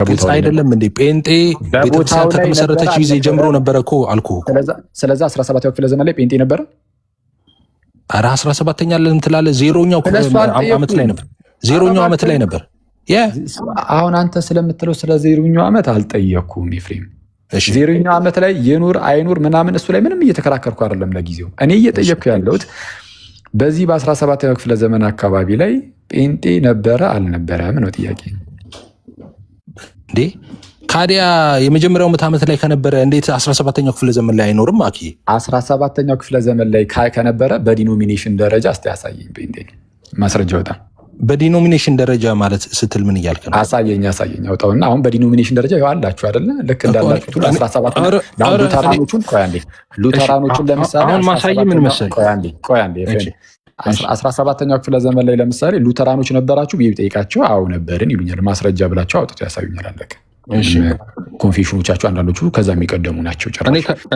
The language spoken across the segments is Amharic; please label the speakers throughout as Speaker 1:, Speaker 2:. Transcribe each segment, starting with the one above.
Speaker 1: ግልጽ አይደለም እንዴ? ጴንጤ ቤተክርስቲያን ከተመሰረተች ጊዜ ጀምሮ ነበረ እኮ አልኩህ።
Speaker 2: ስለዛ 17ኛው ክፍለ ዘመን ላይ ጴንጤ ነበረ።
Speaker 1: ኧረ 17ኛ ለም ትላለህ። ዜሮኛው ዓመት ላይ ነበር። ዜሮኛው ዓመት ላይ ነበር።
Speaker 2: አሁን አንተ ስለምትለው ስለ ዜሮኛው ዓመት አልጠየኩም ኤፍሬም። ዜሮኛው ዓመት ላይ የኑር አይኑር ምናምን እሱ ላይ ምንም እየተከራከርኩ አይደለም ለጊዜው። እኔ እየጠየቅኩ ያለሁት በዚህ በ17ኛው ክፍለ ዘመን አካባቢ ላይ ጴንጤ ነበረ አልነበረም ነው ጥያቄ።
Speaker 1: እንዴ ካዲያ የመጀመሪያው ምዕተ ዓመት ላይ ከነበረ እንዴት 17ኛው ክፍለ ዘመን ላይ አይኖርም?
Speaker 2: 17ኛው ክፍለ ዘመን ላይ ከነበረ በዲኖሚኔሽን ደረጃ እስቲ ያሳየኝ ጴንጤ ማስረጃ ወጣ።
Speaker 1: በዲኖሚኔሽን ደረጃ ማለት ስትል ምን እያልክ ነው?
Speaker 2: አሳየኝ አውጣውና አሁን በዲኖሚኔሽን ደረጃ ይኸው አላችሁ አይደለ? ልክ እንዳላችሁት 17 ሉተራኖቹን ለምሳሌ
Speaker 1: አሁን ማሳይ ምን መሰለህ?
Speaker 2: ቆይ አንዴ 17ኛው ክፍለ ዘመን ላይ ለምሳሌ ሉተራኖች ነበራችሁ ብዬ ብጠይቃቸው አዎ ነበርን ይሉኛል። ማስረጃ ብላቸው አውጥተው ያሳዩኛል። አለቀ። ኮንፌሽኖቻቸው አንዳንዶቹ ከዛ የሚቀደሙ ናቸው።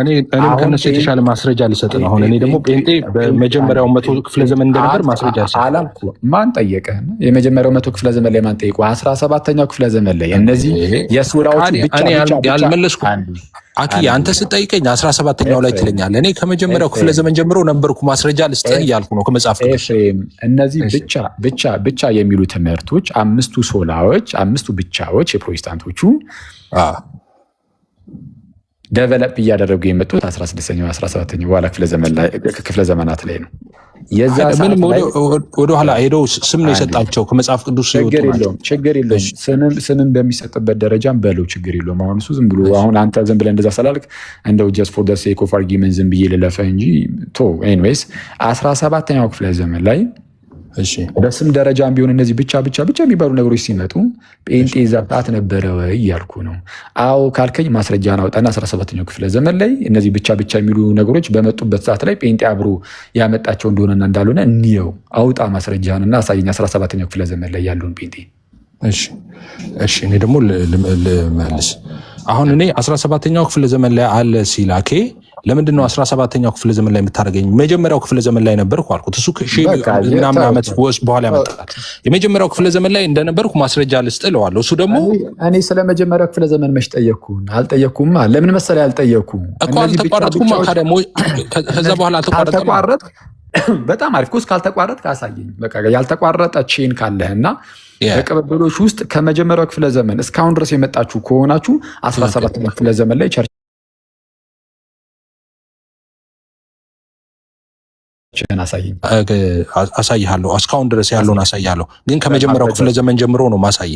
Speaker 1: እኔም ከነሱ የተሻለ ማስረጃ ልሰጥ ነው። አሁን እኔ ደግሞ ጴንጤ በመጀመሪያው 100 ክፍለ ዘመን እንደነበር ማስረጃ
Speaker 2: አላልኩ። ማን ጠየቀህ? የመጀመሪያው 100 ክፍለ ዘመን ላይ ማን ጠይቁ? 17ኛው ክፍለ ዘመን ላይ እነዚህ የሱራዎች ብቻ
Speaker 1: ያልመለስኩ አኪ አንተ ስጠይቀኝ 17ኛው ላይ ትለኛለህ። እኔ ከመጀመሪያው ክፍለ ዘመን ጀምሮ ነበርኩ ማስረጃ ልስጥህ እያልኩ ነው ከመጽሐፍ ቅዱስ።
Speaker 2: እነዚህ ብቻ የሚሉ ትምህርቶች አምስቱ ሶላዎች፣ አምስቱ ብቻዎች የፕሮቴስታንቶቹ ደቨሎፕ እያደረጉ የመጡት 16ኛው 17ኛው በኋላ ክፍለ ዘመናት ላይ ነው።
Speaker 1: ምንም ወደኋላ ሄደው ስም ነው የሰጣቸው ከመጽሐፍ ቅዱስ።
Speaker 2: ችግር የለውም ስምን በሚሰጥበት ደረጃም በለው ችግር የለውም። አሁን እሱ ዝም ብሎ አሁን አንተ ዝም ብለህ እንደዛ ስላልክ እንደው ጀስት ፎር ዘ ሴክ ኦፍ አርጊመንት ዝም ብዬ ልለፈ እንጂ ኤኒዌይስ 17ኛው ክፍለ ዘመን ላይ በስም ደረጃም ቢሆን እነዚህ ብቻ የሚባሉ ነገሮች ሲመጡ ጴንጤ ዛጣት ነበረ ወይ እያልኩ ነው። አዎ ካልከኝ ማስረጃን አውጣና 17ኛው ክፍለ ዘመን ላይ እነዚህ ብቻ የሚሉ ነገሮች በመጡበት ሰዓት ላይ ጴንጤ አብሮ ያመጣቸው እንደሆነና እንዳልሆነ እንየው። አውጣ ማስረጃንና አሳየኝ 17ኛው ክፍለ ዘመን ላይ ያለውን ጴንጤ።
Speaker 1: እሺ እኔ ደግሞ ልመልስ። አሁን እኔ 17ኛው ክፍለ ዘመን ላይ አለ ሲላኬ ለምንድን ነው 17ኛው ክፍለ ዘመን ላይ የምታደርገኝ? መጀመሪያው ክፍለ ዘመን ላይ ነበርኩ አልኩት። እሱ ምናምን ዓመት በኋላ ያመጣል። የመጀመሪያው ክፍለ ዘመን ላይ እንደነበርኩ ማስረጃ ልስጥህ እለዋለሁ። እሱ ደግሞ
Speaker 2: እኔ ስለ መጀመሪያው ክፍለ ዘመን መች ጠየቅኩ? አልጠየቅኩም። ለምን መሰለህ ያልጠየቅኩ
Speaker 1: እኮ አልተቋረጥኩም። ከዛ በኋላ አልተቋረጥኩም።
Speaker 2: በጣም አሪፍ እኮ ካልተቋረጥክ አሳየኝ። በቃ ያልተቋረጠ ቼን ካለህና በቅብብሎች ውስጥ ከመጀመሪያው ክፍለ ዘመን እስካሁን ድረስ የመጣችሁ ከሆናችሁ 17ኛው ክፍለ ዘመን ላይ
Speaker 1: አሳይሃለሁ። እስካሁን ድረስ ያለውን አሳይሃለሁ፣ ግን ከመጀመሪያው ክፍለ ዘመን ጀምሮ ነው ማሳይ።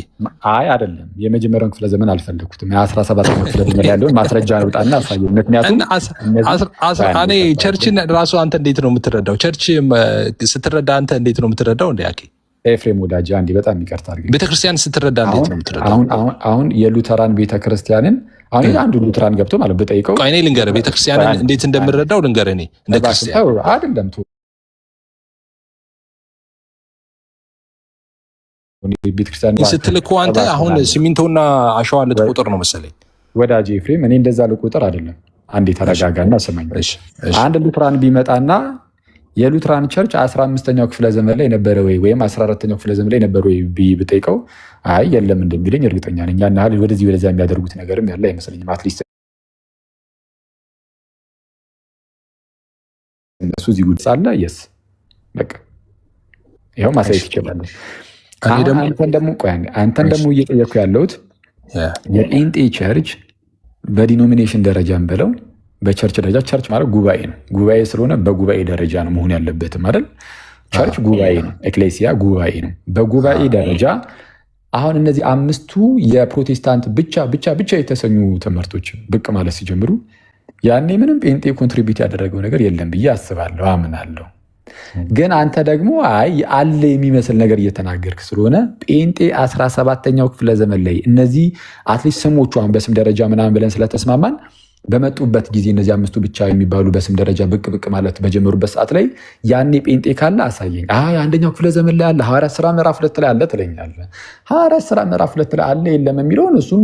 Speaker 2: አይ አይደለም፣ የመጀመሪያውን ክፍለ ዘመን አልፈለግኩትም። 17ኛው ክፍለ ዘመን ያለውን ማስረጃ አውጣና አሳይ። ምክንያቱም
Speaker 1: እኔ ቸርችን ራሱ አንተ እንዴት ነው የምትረዳው? ቸርች ስትረዳ አንተ እንዴት ነው የምትረዳው? እንደ ያኬ
Speaker 2: ኤፍሬም ወዳጅ አንዴ በጣም ይቅርታ አድርገኝ።
Speaker 1: ቤተክርስቲያን ስትረዳ እንዴት ነው የምትረዳው?
Speaker 2: አሁን የሉተራን ቤተክርስቲያንን አሁን አንዱ ሉተራን ገብቶ ማለት በጠይቀው
Speaker 1: እኔ ልንገርህ ቤተክርስቲያንን እንዴት እንደምረዳው ልንገርህ። እኔ እንደ ክርስቲያን
Speaker 2: አይደለም ቤተክርስቲያን
Speaker 1: ስትል እኮ አንተ አሁን ሲሚንቶና አሸዋ ልትቆጥር ነው መሰለኝ
Speaker 2: ወዳጅ ኤፍሬም። እኔ እንደዛ ልቆጥር አይደለም። አንዴ ተረጋጋና ስማኝ። አንድ ሉተራን ቢመጣና የሉትራን ቸርች 15ኛው ክፍለ ዘመን ላይ ነበረ ወይም 14ኛው ክፍለ ዘመን ላይ ነበረ ወይ ብጠይቀው አይ የለም እንደሚለኝ እርግጠኛ ነኝ። ያን ያህል ወደዚህ ወደዛ የሚያደርጉት ነገርም ያለ አይመስለኝም። አትሊስት እነሱ እዚህ ጉድ ሳለ የስ በቃ ይኸው ማሳየት ይችላል። አንተን ደግሞ እየጠየኩ ያለሁት የጴንጤ ቸርች በዲኖሚኔሽን ደረጃም ብለው በቸርች ደረጃ ቸርች ማለት ጉባኤ ነው። ጉባኤ ስለሆነ በጉባኤ ደረጃ ነው መሆን ያለበትም አይደል? ቸርች ጉባኤ ነው፣ ኤክሌሲያ ጉባኤ ነው። በጉባኤ ደረጃ አሁን እነዚህ አምስቱ የፕሮቴስታንት ብቻ የተሰኙ ትምህርቶች ብቅ ማለት ሲጀምሩ ያኔ ምንም ጴንጤ ኮንትሪቢዩት ያደረገው ነገር የለም ብዬ አስባለሁ፣ አምናለሁ። ግን አንተ ደግሞ አይ አለ የሚመስል ነገር እየተናገርክ ስለሆነ ጴንጤ 17ኛው ክፍለ ዘመን ላይ እነዚህ አትሊስት ስሞቹ አሁን በስም ደረጃ ምናምን ብለን ስለተስማማን በመጡበት ጊዜ እነዚህ አምስቱ ብቻ የሚባሉ በስም ደረጃ ብቅ ብቅ ማለት በጀመሩበት ሰዓት ላይ ያኔ ጴንጤ ካለ አሳየኝ። አንደኛው ክፍለ ዘመን ላይ አለ፣ ሐዋርያት ሥራ ምዕራፍ 2 ላይ አለ ትለኛለህ። ሐዋርያት ሥራ ምዕራፍ 2 ላይ አለ የለም የሚለውን እሱን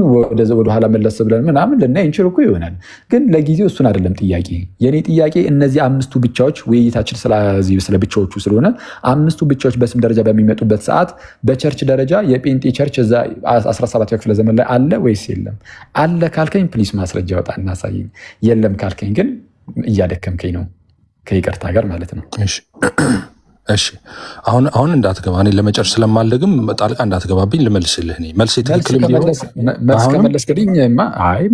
Speaker 2: ወደኋላ መለስ ብለን ምናምን ልናይ እንችል እኮ ይሆናል። ግን ለጊዜው እሱን አይደለም ጥያቄ። የኔ ጥያቄ እነዚህ አምስቱ ብቻዎች ውይይታችን ስለ ብቻዎቹ ስለሆነ አምስቱ ብቻዎች በስም ደረጃ በሚመጡበት ሰዓት በቸርች ደረጃ የጴንጤ ቸርች እዛ 17ኛው ክፍለ ዘመን ላይ አለ ወይስ የለም? አለ ካልከኝ ፕሊስ ማስረጃ ወጣ እናሳይ። የለም ካልከኝ ግን እያደከምከኝ ነው፣ ከይቅርታ ጋር ማለት ነው።
Speaker 1: እሺ አሁን እንዳትገባ፣ እኔ ለመጨረስ ስለማልደግም ጣልቃ እንዳትገባብኝ ልመልስልህ። እኔ መልስ ትክክል
Speaker 2: ከመለስክልኝ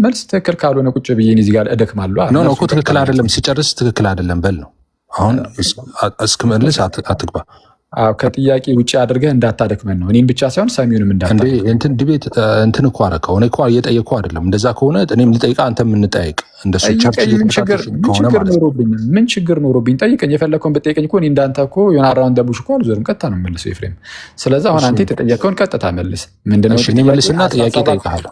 Speaker 2: መልስ ትክክል ካልሆነ ቁጭ ብዬ እዚህ ጋር እደክማለሁ።
Speaker 1: ኖ እኮ ትክክል አይደለም፣ ስጨርስ ትክክል አይደለም በል ነው። አሁን እስክመልስ አትግባ።
Speaker 2: ከጥያቄ ውጭ አድርገህ እንዳታደክመን ነው። እኔም ብቻ ሳይሆን ሰሚውንም እንዳታደክመን።
Speaker 1: እንትን ዲቤት እንትን እኮ አደረከው። እኔ እኮ እየጠየቅኩ አይደለም። እንደዛ ከሆነ እኔም ልጠይቃ አንተም የምንጠያይቅ እንደሱ ቸርች
Speaker 2: ምን ችግር ኖሮብኝ ጠይቀኝ። የፈለግከውን ብጠይቀኝ እኮ እኔ እንዳንተ እኮ የሆነ አራውን ደቡሽ እኮ አልዞርም። ቀጥታ ነው መልሰው ኤፍሬም። ስለዚህ አሁን አንተ የተጠየቀውን ቀጥታ መልስ። ምንድነው?
Speaker 1: መልስና ጥያቄ ጠይቃለሁ።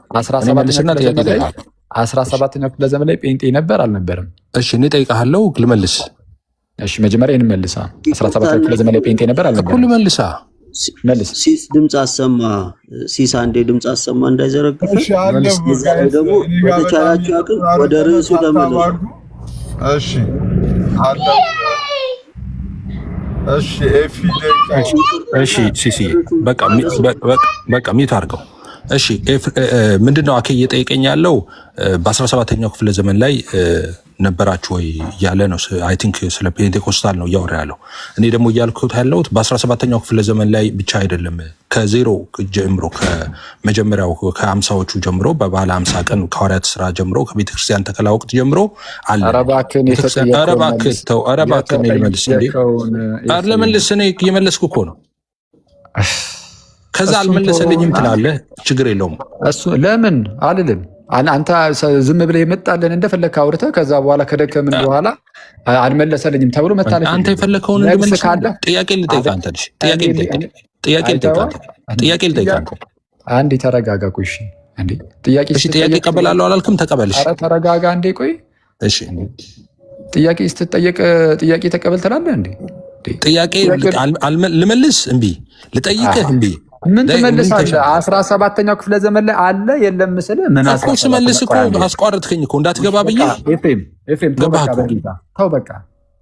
Speaker 2: 17ኛው ክፍለ ዘመን ላይ ጴንጤ ነበር አልነበረም?
Speaker 1: እሺ እኔ ጠይቃለሁ፣ ልመልስ።
Speaker 2: እሺ መጀመሪያ ይህን መልሳ። 17ኛው ክፍለ ዘመን ላይ ጴንጤ ነበር አልነበረም?
Speaker 1: እኩል መልሳ።
Speaker 2: መልስ።
Speaker 3: ሲስ ድምፅ አሰማ። ሲስ አንዴ ድምፅ አሰማ እንዳይዘረግፍ። ደግሞ በተቻላችሁ አቅም ወደ ርዕሱ ተመለሱ።
Speaker 4: እሺ
Speaker 1: እሺ ሲሲ በቃ ሚት አድርገው። እሺ ምንድነው አኬ እየጠየቀኝ ያለው በ17ኛው ክፍለ ዘመን ላይ ነበራችሁ ወይ እያለ ነው። አይ ቲንክ ስለ ፔንቴኮስታል ነው እያወራ ያለው። እኔ ደግሞ እያልኩት ያለሁት በ17ኛው ክፍለ ዘመን ላይ ብቻ አይደለም፣ ከዜሮ ጀምሮ ከመጀመሪያው ከ50ዎቹ ጀምሮ በባለ 50 ቀን ከሐዋርያት ሥራ ጀምሮ ከቤተክርስቲያን ተከላ ወቅት ጀምሮ አለ። ኧረ እባክህ ልመልስ እንዴ? ለመልስ እኔ እየመለስኩ እኮ ነው። ከዛ አልመለሰልኝም ትላለህ። ችግር የለውም
Speaker 2: እሱ ለምን አልልም። አንተ ዝም ብለህ የመጣልን እንደፈለግህ አውርተህ ከዛ በኋላ ከደከምን በኋላ አልመለሰልኝም ተብሎ መታለች።
Speaker 1: አንተ የፈለግከውን እንድመልስ ጥያቄ ልጠይቅህ። አንተ ጥያቄ ልጠይቅህ።
Speaker 2: አንዴ ተረጋጋ። ቆይ እንዴ ጥያቄ
Speaker 1: እቀበላለሁ አላልክም? ተቀበልሽ።
Speaker 2: ኧረ ተረጋጋ እንዴ። ቆይ
Speaker 1: እሺ
Speaker 2: ጥያቄ ስትጠየቅ ጥያቄ ተቀበል ትላለህ እንዴ?
Speaker 1: ጥያቄ ልመልስ እምቢ፣ ልጠይቅህ እምቢ።
Speaker 2: ምን ትመልሳለህ? 17ኛው ክፍለ ዘመን ላይ አለ የለም ምስል ምን
Speaker 1: እኮ ስመልስ እኮ አስቋረጥከኝ እኮ እንዳትገባ ብዬ።
Speaker 2: ኤፍሬም ተው በቃ።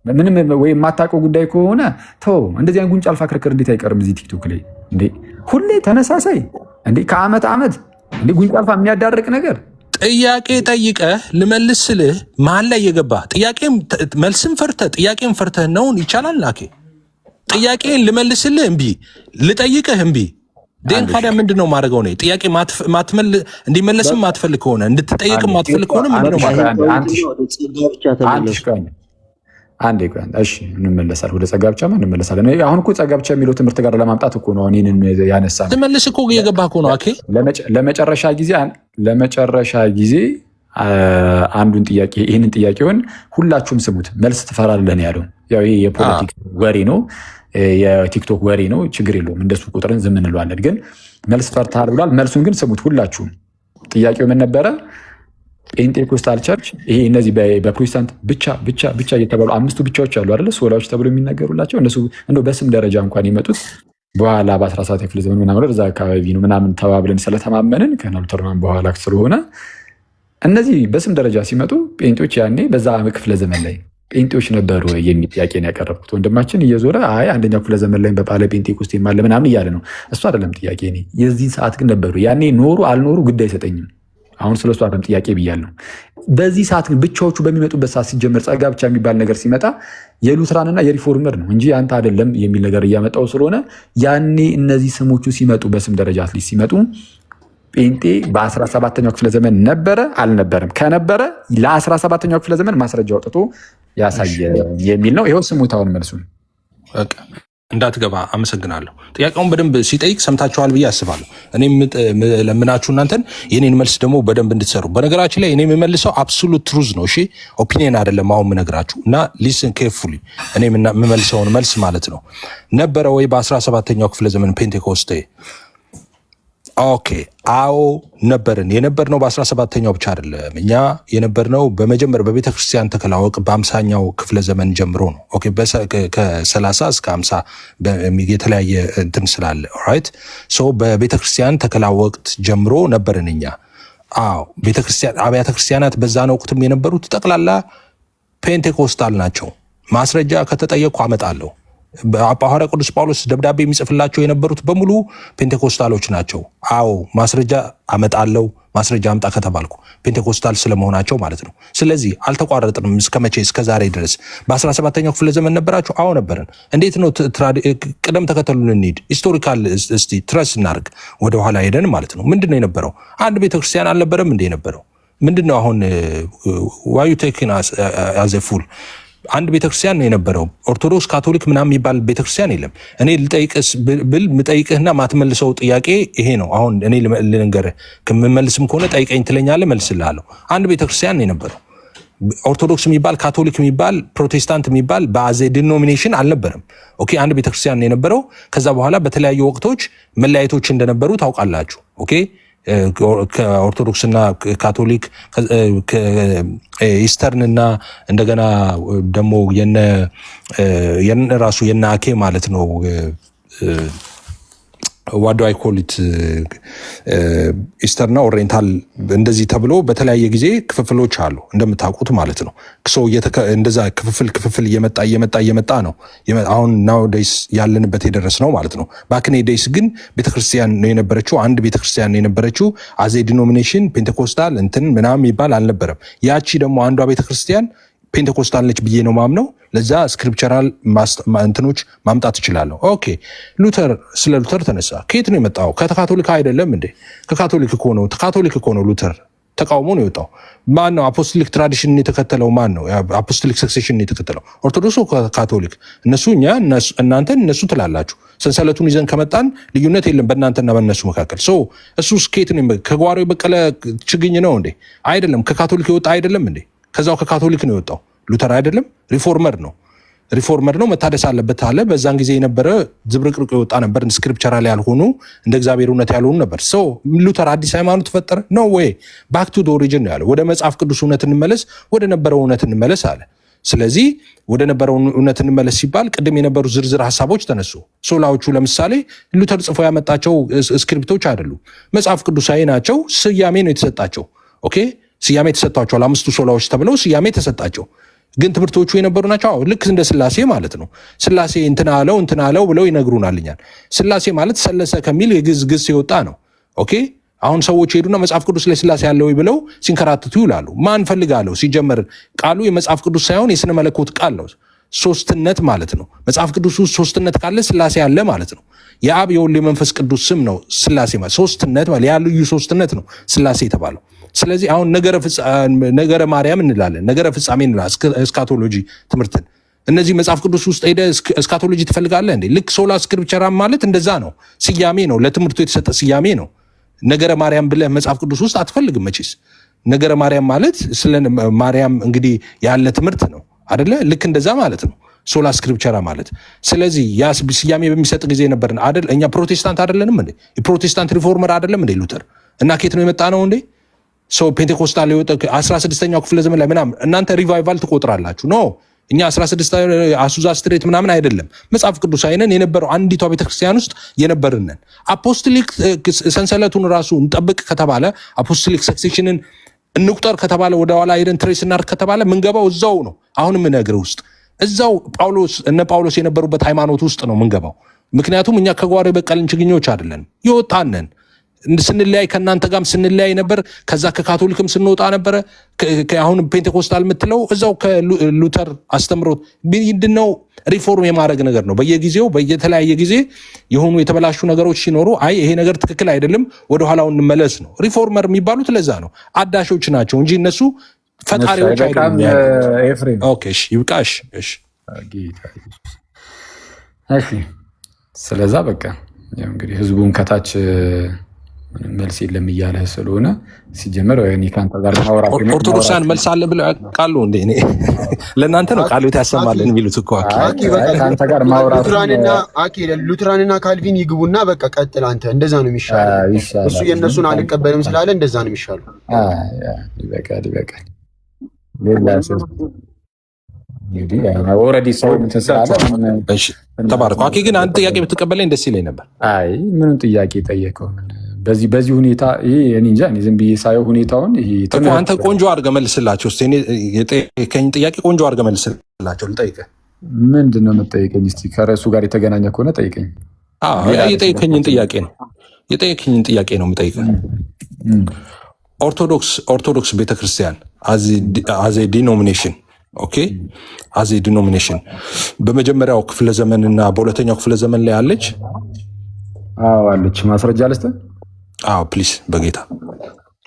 Speaker 2: ምንም ወይ የማታውቀው ጉዳይ ከሆነ ተው። እንደዚህ አይነት ጉንጭ አልፋ ክርክር እንዴት አይቀርም እዚህ ቲክቶክ ላይ እንዴ? ሁሌ ተመሳሳይ እንዴ? ከአመት አመት እንዴ ጉንጭ አልፋ የሚያዳርቅ ነገር።
Speaker 1: ጥያቄ ጠይቀህ ልመልስ ስልህ መሀል ላይ እየገባ ጥያቄም መልስም ፈርተህ ጥያቄም ፈርተህ ነውን? ይቻላል ላኬ ጥያቄን ልመልስልህ እምቢ፣ ልጠይቅህ እምቢ። ደን ታዲያ ምንድን ነው ማድረገው? ነው ጥያቄ እንዲመለስም ማትፈልግ ከሆነ እንድትጠይቅም ማትፈልግ ከሆነ ምንድን ነው ማድረገው?
Speaker 2: አንዴ ቆይ፣ እሺ እንመለሳለን። ወደ ጸጋ ብቻ እንመለሳለን። አሁን እኮ ጸጋ ብቻ የሚለው ትምህርት ጋር ለማምጣት እኮ ነው እኔን ያነሳነው።
Speaker 1: ትመልስ እኮ እየገባህ እኮ ነው። ኦኬ
Speaker 2: ለመጨረሻ ጊዜ አንዱን ጥያቄ ይህንን ጥያቄውን ሁላችሁም ስሙት። መልስ ትፈራለህ ነው ያለው። ያው ይሄ የፖለቲክ ወሬ ነው፣ የቲክቶክ ወሬ ነው። ችግር የለውም እንደሱ ቁጥርን ዝም እንለዋለን። ግን መልስ ፈርተሃል ብሏል። መልሱን ግን ስሙት ሁላችሁም። ጥያቄው ምን ነበረ? ፔንቴኮስታል ቸርች ይሄ እነዚህ በፕሮቴስታንት ብቻ እየተባሉ አምስቱ ብቻዎች አሉ አይደለ? ሶላዎች ተብሎ የሚነገሩላቸው እነሱ እንደው በስም ደረጃ እንኳን የመጡት በኋላ በ17 ክፍለ ዘመን ምናምን እዛ አካባቢ ነው ምናምን ተባብለን ስለተማመንን ከሉተራን በኋላ ስለሆነ እነዚህ በስም ደረጃ ሲመጡ ጴንጤዎች ያኔ በዛ ክፍለ ዘመን ላይ ጴንጤዎች ነበሩ የሚል ጥያቄ ነው ያቀረብኩት። ወንድማችን እየዞረ አንደኛው ክፍለ ዘመን ላይ በባለ ጴንጤኮስቴ ማለ ምናምን እያለ ነው። እሱ አይደለም ጥያቄ። እኔ የዚህን ሰዓት ግን ነበሩ ያኔ ኖሩ አልኖሩ ጉዳይ አይሰጠኝም። አሁን ስለሱ አይደለም ጥያቄ ብያለሁ። በዚህ ሰዓት ግን ብቻዎቹ በሚመጡበት ሰዓት ሲጀመር ጸጋ ብቻ የሚባል ነገር ሲመጣ የሉትራንና የሪፎርመር ነው እንጂ አንተ አይደለም የሚል ነገር እያመጣው ስለሆነ ያኔ እነዚህ ስሞቹ ሲመጡ በስም ደረጃ አትሊስት ሲመጡ ጴንጤ በ17ኛው ክፍለ ዘመን ነበረ አልነበረም? ከነበረ ለ17ኛው ክፍለ ዘመን ማስረጃ አውጥቶ ያሳየ የሚል ነው። ይኸው ስሙታውን መልሱን
Speaker 1: እንዳትገባ አመሰግናለሁ። ጥያቄውን በደንብ ሲጠይቅ ሰምታችኋል ብዬ አስባለሁ። እኔም ለምናችሁ እናንተን የኔን መልስ ደግሞ በደንብ እንድትሰሩ። በነገራችን ላይ እኔ የምመልሰው አብሶሉት ትሩዝ ነው። እሺ ኦፒኒየን አይደለም አሁን የምነግራችሁ እና ሊስን ኬርፉሊ። እኔ የምመልሰውን መልስ ማለት ነው። ነበረ ወይ በ17ኛው ክፍለ ዘመን ፔንቴኮስቴ? ኦኬ አዎ ነበርን። የነበርነው በ17ኛው ብቻ አይደለም። እኛ የነበርነው በመጀመር በቤተ ክርስቲያን ተከላወቅ በ50ኛው ክፍለ ዘመን ጀምሮ ነው። ኦኬ ከ30 እስከ 50 የተለያየ እንትን ስላለ ኦራይት። ሶ በቤተ ክርስቲያን ተከላወቅት ጀምሮ ነበርን እኛ። አዎ ቤተ ክርስቲያን አብያተ ክርስቲያናት በዛን ወቅትም የነበሩት ጠቅላላ ፔንቴኮስታል ናቸው። ማስረጃ ከተጠየቁ አመጣለሁ። ሐዋርያው ቅዱስ ጳውሎስ ደብዳቤ የሚጽፍላቸው የነበሩት በሙሉ ፔንቴኮስታሎች ናቸው። አዎ ማስረጃ አመጣለሁ። ማስረጃ አምጣ ከተባልኩ ፔንቴኮስታል ስለመሆናቸው ማለት ነው። ስለዚህ አልተቋረጥንም። እስከመቼ? እስከ ዛሬ ድረስ። በ17ኛው ክፍለ ዘመን ነበራችሁ? አዎ ነበርን። እንዴት ነው? ቅደም ተከተሉን እንሂድ። ሂስቶሪካል እስቲ ትረስ እናርግ፣ ወደኋላ ሄደን ማለት ነው። ምንድን ነው የነበረው? አንድ ቤተክርስቲያን አልነበረም እንደ የነበረው? ምንድን ነው አሁን ዋዩ ቴክን አዘ ፉል? አንድ ቤተክርስቲያን ነው የነበረው። ኦርቶዶክስ፣ ካቶሊክ ምናምን የሚባል ቤተክርስቲያን የለም። እኔ ልጠይቅስ ብል ምጠይቅህና ማትመልሰው ጥያቄ ይሄ ነው። አሁን እኔ ልንገርህ፣ ከምመልስም ከሆነ ጠይቀኝ ትለኛለህ፣ መልስልሃለሁ። አንድ ቤተክርስቲያን ነው የነበረው። ኦርቶዶክስ የሚባል ካቶሊክ የሚባል ፕሮቴስታንት የሚባል በአዜ ዲኖሚኔሽን አልነበረም። ኦኬ አንድ ቤተክርስቲያን ነው የነበረው። ከዛ በኋላ በተለያዩ ወቅቶች መለያየቶች እንደነበሩ ታውቃላችሁ። ኦኬ ከኦርቶዶክስና ካቶሊክ ኢስተርንና እንደገና ደግሞ ራሱ የነ አኬ ማለት ነው ዋዶ አይኮሊት ኢስተርና ኦሪየንታል እንደዚህ ተብሎ በተለያየ ጊዜ ክፍፍሎች አሉ እንደምታውቁት ማለት ነው። እንደዛ ክፍፍል እየመጣ ነው አሁን ናው ዴይስ ያለንበት የደረስ ነው ማለት ነው። ባክኔ ዴይስ ግን ቤተክርስቲያን ነው የነበረችው። አንድ ቤተክርስቲያን ነው የነበረችው። አዜ ዲኖሚኔሽን ፔንቴኮስታል እንትን ምናምን የሚባል አልነበረም። ያቺ ደግሞ አንዷ ቤተክርስቲያን ፔንቴኮስታል ነች ብዬ ነው ማምነው። ለዛ ስክሪፕቸራል እንትኖች ማምጣት እችላለሁ። ኦኬ ሉተር፣ ስለ ሉተር ተነሳ። ከየት ነው የመጣው? ከካቶሊክ አይደለም እንዴ? ከካቶሊክ እኮ ነው ሉተር ተቃውሞ ነው የወጣው። ማን ነው አፖስቶሊክ ትራዲሽን የተከተለው? ማን ነው አፖስቶሊክ ሰክሴሽን የተከተለው? ኦርቶዶክስ፣ ካቶሊክ? እነሱ እናንተ እነሱ ትላላችሁ። ሰንሰለቱን ይዘን ከመጣን ልዩነት የለም በእናንተና በእነሱ መካከል። እሱ ከየት ነው? ከጓሮ የበቀለ ችግኝ ነው እንዴ? አይደለም። ከካቶሊክ የወጣ አይደለም እንዴ? ከዛው ከካቶሊክ ነው የወጣው። ሉተር አይደለም፣ ሪፎርመር ነው። መታደስ አለበት አለ። በዛን ጊዜ የነበረ ዝብርቅርቅ የወጣ ነበር። ስክሪፕቸራል ያልሆኑ እንደ እግዚአብሔር እውነት ያልሆኑ ነበር። ሉተር አዲስ ሃይማኖት ፈጠረ? ኖ ዌይ። ባክ ቱ ኦሪጂን ነው ያለው። ወደ መጽሐፍ ቅዱስ እውነት እንመለስ፣ ወደ ነበረው እውነት እንመለስ አለ። ስለዚህ ወደ ነበረው እውነት እንመለስ ሲባል ቅድም የነበሩ ዝርዝር ሀሳቦች ተነሱ። ሶላዎቹ ለምሳሌ ሉተር ጽፎ ያመጣቸው ስክሪፕቶች አይደሉም፣ መጽሐፍ ቅዱሳዊ ናቸው። ስያሜ ነው የተሰጣቸው። ኦኬ ስያሜ ተሰጣቸዋል። 5ቱ ሶላዎች ተብለው ስያሜ ተሰጣቸው። ግን ትምህርቶቹ የነበሩ ናቸው። ልክ እንደ ስላሴ ማለት ነው። ስላሴ እንትን አለው ብለው ይነግሩናል እኛን። ስላሴ ማለት ሰለሰ ከሚል የግዕዝ ግስ የወጣ ነው። ኦኬ አሁን ሰዎች ሄዱና መጽሐፍ ቅዱስ ላይ ስላሴ ያለው ብለው ሲንከራትቱ ይውላሉ። ማን ፈልጋለሁ? ሲጀመር ቃሉ የመጽሐፍ ቅዱስ ሳይሆን የስነ መለኮት ቃል ነው። ሶስትነት ማለት ነው። መጽሐፍ ቅዱስ ውስጥ ሶስትነት ካለ ስላሴ አለ ማለት ነው። የአብ የወልድ የመንፈስ ቅዱስ ስም ነው ስላሴ ማለት። ሶስትነት ማለት ያ ልዩ ሶስትነት ነው ስላሴ የተባለው። ስለዚህ አሁን ነገረ ማርያም እንላለን፣ ነገረ ፍጻሜ እንላለን። እስካቶሎጂ ትምህርትን እነዚህ መጽሐፍ ቅዱስ ውስጥ ሄደህ እስካቶሎጂ ትፈልጋለህ እንዴ? ልክ ሶላ ስክሪፕቸራ ማለት እንደዛ ነው። ስያሜ ነው፣ ለትምህርቱ የተሰጠ ስያሜ ነው። ነገረ ማርያም ብለህ መጽሐፍ ቅዱስ ውስጥ አትፈልግም መቼስ። ነገረ ማርያም ማለት ስለ ማርያም እንግዲህ ያለ ትምህርት ነው አደለ? ልክ እንደዛ ማለት ነው ሶላ ስክሪፕቸራ ማለት። ስለዚህ ያ ስያሜ በሚሰጥ ጊዜ ነበርን አደል? እኛ ፕሮቴስታንት አደለንም እንዴ? የፕሮቴስታንት ሪፎርመር አደለም እንዴ ሉተር? እና ከየት ነው የመጣ ነው እንዴ? ፔንቴኮስታል የወጣ 16ኛው ክፍለ ዘመን ላይ ምናምን እናንተ ሪቫይቫል ትቆጥራላችሁ። ኖ እኛ 16 አሱዛ ስትሬት ምናምን አይደለም፣ መጽሐፍ ቅዱስ አይነን የነበረው አንዲቷ ቤተክርስቲያን ውስጥ የነበርነን። አፖስቶሊክ ሰንሰለቱን ራሱ እንጠብቅ ከተባለ አፖስቶሊክ ሰክሴሽንን እንቁጠር ከተባለ ወደ ኋላ ሄደን ትሬስ እናድርግ ከተባለ ምንገባው እዛው ነው። አሁን የምነግርህ ውስጥ እዛው እነ ጳውሎስ የነበሩበት ሃይማኖት ውስጥ ነው ምንገባው። ምክንያቱም እኛ ከጓሮ የበቀልን ችግኞች አይደለንም፣ ይወጣነን። ስንለያይ ከእናንተ ጋርም ስንለያይ ነበር። ከዛ ከካቶሊክም ስንወጣ ነበረ። አሁን ፔንቴኮስታል የምትለው እዛው ከሉተር አስተምሮት ምንድነው? ሪፎርም የማድረግ ነገር ነው። በየጊዜው በየተለያየ ጊዜ የሆኑ የተበላሹ ነገሮች ሲኖሩ አይ ይሄ ነገር ትክክል አይደለም ወደኋላው እንመለስ ነው። ሪፎርመር የሚባሉት ለዛ ነው። አዳሾች ናቸው እንጂ እነሱ ፈጣሪዎች አይደሉም። ኦኬ እሺ ይብቃሽ። እሺ
Speaker 2: ስለዛ በቃ ያው እንግዲህ ህዝቡን ከታች መልስ የለም እያለ ስለሆነ ሲጀመር እኔ ከአንተ ጋር ማውራት
Speaker 1: ኦርቶዶክሳን መልስ አለ ብለው ቃሉ እንደ እኔ ለእናንተ ነው ቃሉ ያሰማልን የሚሉት እኮ
Speaker 2: ከአንተ ጋር ማውራት
Speaker 3: ሉትራንና ካልቪን ይግቡና በቃ ቀጥል አንተ። እንደዛ ነው የሚሻለው። እሱ የእነሱን አልቀበልም ስላለ እንደዛ ነው የሚሻለው።
Speaker 2: ይበቃል። እንግዲህ ኦልሬዲ ሰው እንትን ስላለ
Speaker 1: ተባረኩ። አኬ ግን አንድ ጥያቄ ብትቀበለኝ ደስ ይለኝ ነበር።
Speaker 2: አይ ምንም ጥያቄ ጠየቀው በዚህ ሁኔታ ይሄ እኔ እንጃ። እኔ ዝም ብዬ ሳየው ሁኔታውን
Speaker 1: አንተ ቆንጆ አድርገህ መልስላቸው እስኪ። እኔ የጠየቀኝ ጥያቄ ቆንጆ አድርገህ መልስላቸው። ልጠይቅህ።
Speaker 2: ምንድን ነው የምትጠይቀኝ? እስኪ ከርዕሱ ጋር የተገናኘ ከሆነ ጠይቀኝ።
Speaker 1: የጠየቀኝን ጥያቄ ነው የምጠይቅህ። ኦርቶዶክስ ቤተክርስቲያን አዜ ዲኖሚኔሽን ኦኬ፣ አዜ ዲኖሚኔሽን በመጀመሪያው ክፍለ ዘመን እና በሁለተኛው ክፍለ ዘመን ላይ አለች?
Speaker 2: አዎ አለች። ማስረጃ ልስጥህ?
Speaker 1: አዎ ፕሊስ፣ በጌታ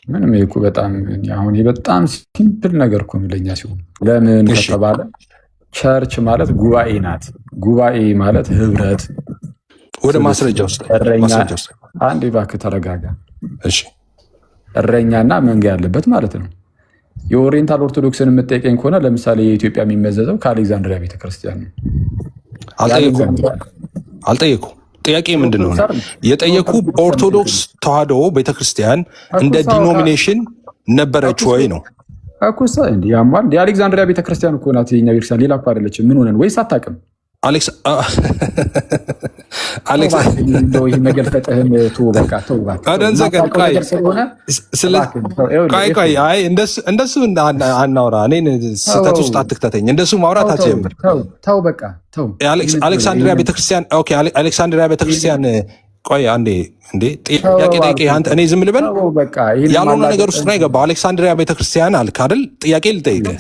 Speaker 2: ምንም እኮ በጣም አሁን በጣም ሲምፕል ነገር እኮ ለኛ ሲሆን፣ ለምን ከተባለ ቸርች ማለት ጉባኤ ናት። ጉባኤ ማለት ህብረት።
Speaker 1: ወደ ማስረጃ ውስጥ
Speaker 2: አንዴ እባክህ ተረጋጋ።
Speaker 1: እሺ፣
Speaker 2: እረኛና መንጋ ያለበት ማለት ነው። የኦሪየንታል ኦርቶዶክስን የምጠይቀኝ ከሆነ ለምሳሌ የኢትዮጵያ የሚመዘዘው ከአሌክዛንድሪያ ቤተክርስቲያን ነው።
Speaker 1: አልጠየቁ። ጥያቄ ምንድን ነው የጠየቁ? ኦርቶዶክስ ተዋህዶ ቤተክርስቲያን እንደ ዲኖሚኔሽን ነበረች ወይ ነው
Speaker 2: እኮ። ያማል የአሌክዛንድሪያ ቤተክርስቲያን እኮ ናት የኛ ቤተክርስቲያን፣ ሌላ እኮ አይደለችም። ምን ሆነን ወይስ አታውቅም? መገልፈጥህን
Speaker 1: እንደሱ አናውራ። እኔን ስህተት ውስጥ አትክተተኝ። እንደሱ ማውራት አትጀምር። አሌክሳንድሪያ ቤተክርስቲያን ቆይ አንዴ። እንዴ ጥያቄ ጠይቄ እኔ ዝም ልበል? ያልሆነ ነገር ውስጥ ነው የገባው። አሌክሳንድሪያ ቤተክርስቲያን አልክ አይደል? ጥያቄ ልጠይቅህ።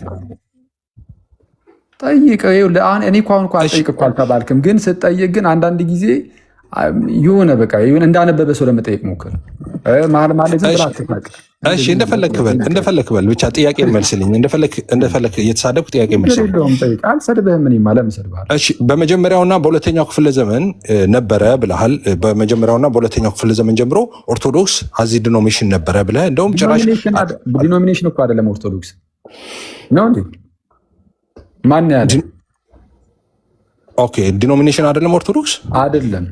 Speaker 2: ጠይቀው። እኔ እኮ አሁን አልጠይቅ እኮ አልተባልክም፣ ግን ስጠይቅ ግን አንዳንድ ጊዜ የሆነ በቃ እንዳነበበ ሰው ለመጠየቅ ሞክር። መሀል ዝም ብለህ አትፋቅ።
Speaker 1: እሺ እንደፈለክ በል፣ ብቻ ጥያቄ መልስልኝ። እንደፈለክ እየተሳደብኩ ጥያቄ መልስልኝ።
Speaker 2: አልሰድብህም። እኔማ ለምን እሰድብሃለሁ?
Speaker 1: እሺ በመጀመሪያውና በሁለተኛው ክፍለ ዘመን ነበረ ብለሃል። በመጀመሪያውና በሁለተኛው ክፍለ ዘመን ጀምሮ ኦርቶዶክስ አዚ ዲኖሚኔሽን ነበረ ብለህ እንደውም ጭራሽ
Speaker 2: ዲኖሚኔሽን እኮ አይደለም ኦርቶዶክስ ነው እንዴ? ማን ያለ?
Speaker 1: ኦኬ ዲኖሚኔሽን አይደለም ኦርቶዶክስ አይደለም።